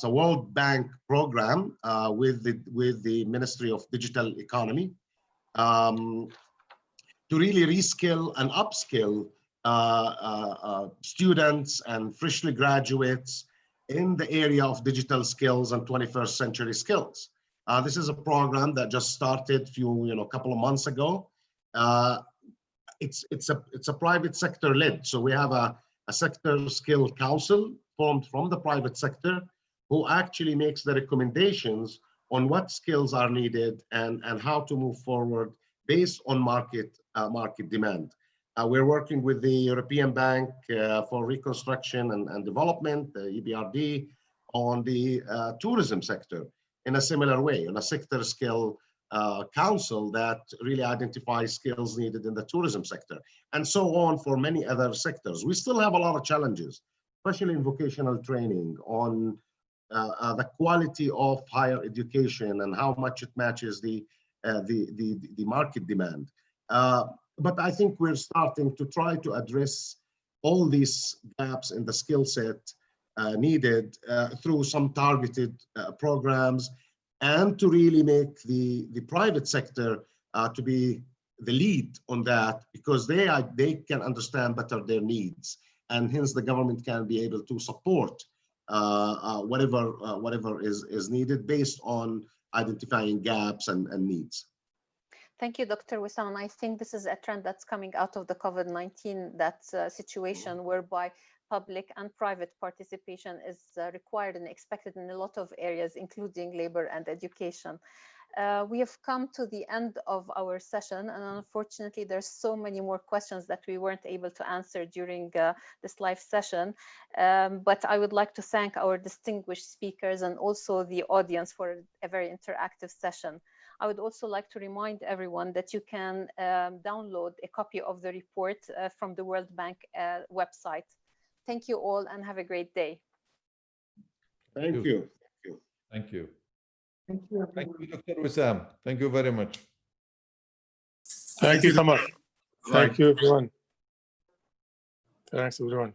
a World Bank program with the Ministry of Digital Economy to really reskill and upskill students and freshly graduates in the area of digital skills and 21st century skills. This is a program that just started a couple of months ago. It's a private sector led. So we have a sector skill council formed from the private sector who actually makes the recommendations on what skills are needed and how to move forward based on market demand. We're working with the European Bank for Reconstruction and Development, the EBRD, on the tourism sector in a similar way, on a sector skill council that really identifies skills needed in the tourism sector, and so on for many other sectors. We still have a lot of challenges, especially in vocational training, on the quality of higher education and how much it matches the market demand. But I think we're starting to try to address all these gaps in the skill set needed through some targeted programs, and to really make the private sector to be the lead on that, because they can understand better their needs, and hence the government can be able to support whatever is needed based on identifying gaps and needs. Thank you, Dr. Wissam. I think this is a trend that's coming out of the COVID-19, that situation whereby public and private participation is required and expected in a lot of areas, including labor and education. We have come to the end of our session, and unfortunately there's so many more questions that we weren't able to answer during this live session. But I would like to thank our distinguished speakers and also the audience for a very interactive session. I would also like to remind everyone that you can download a copy of the report from the World Bank website. Thank you all and have a great day. Thank you. Thank you. Thank you. Thank you, Dr. Wissam. Thank you very much. Thank you, Kamal. Thank you, everyone. Thanks, everyone.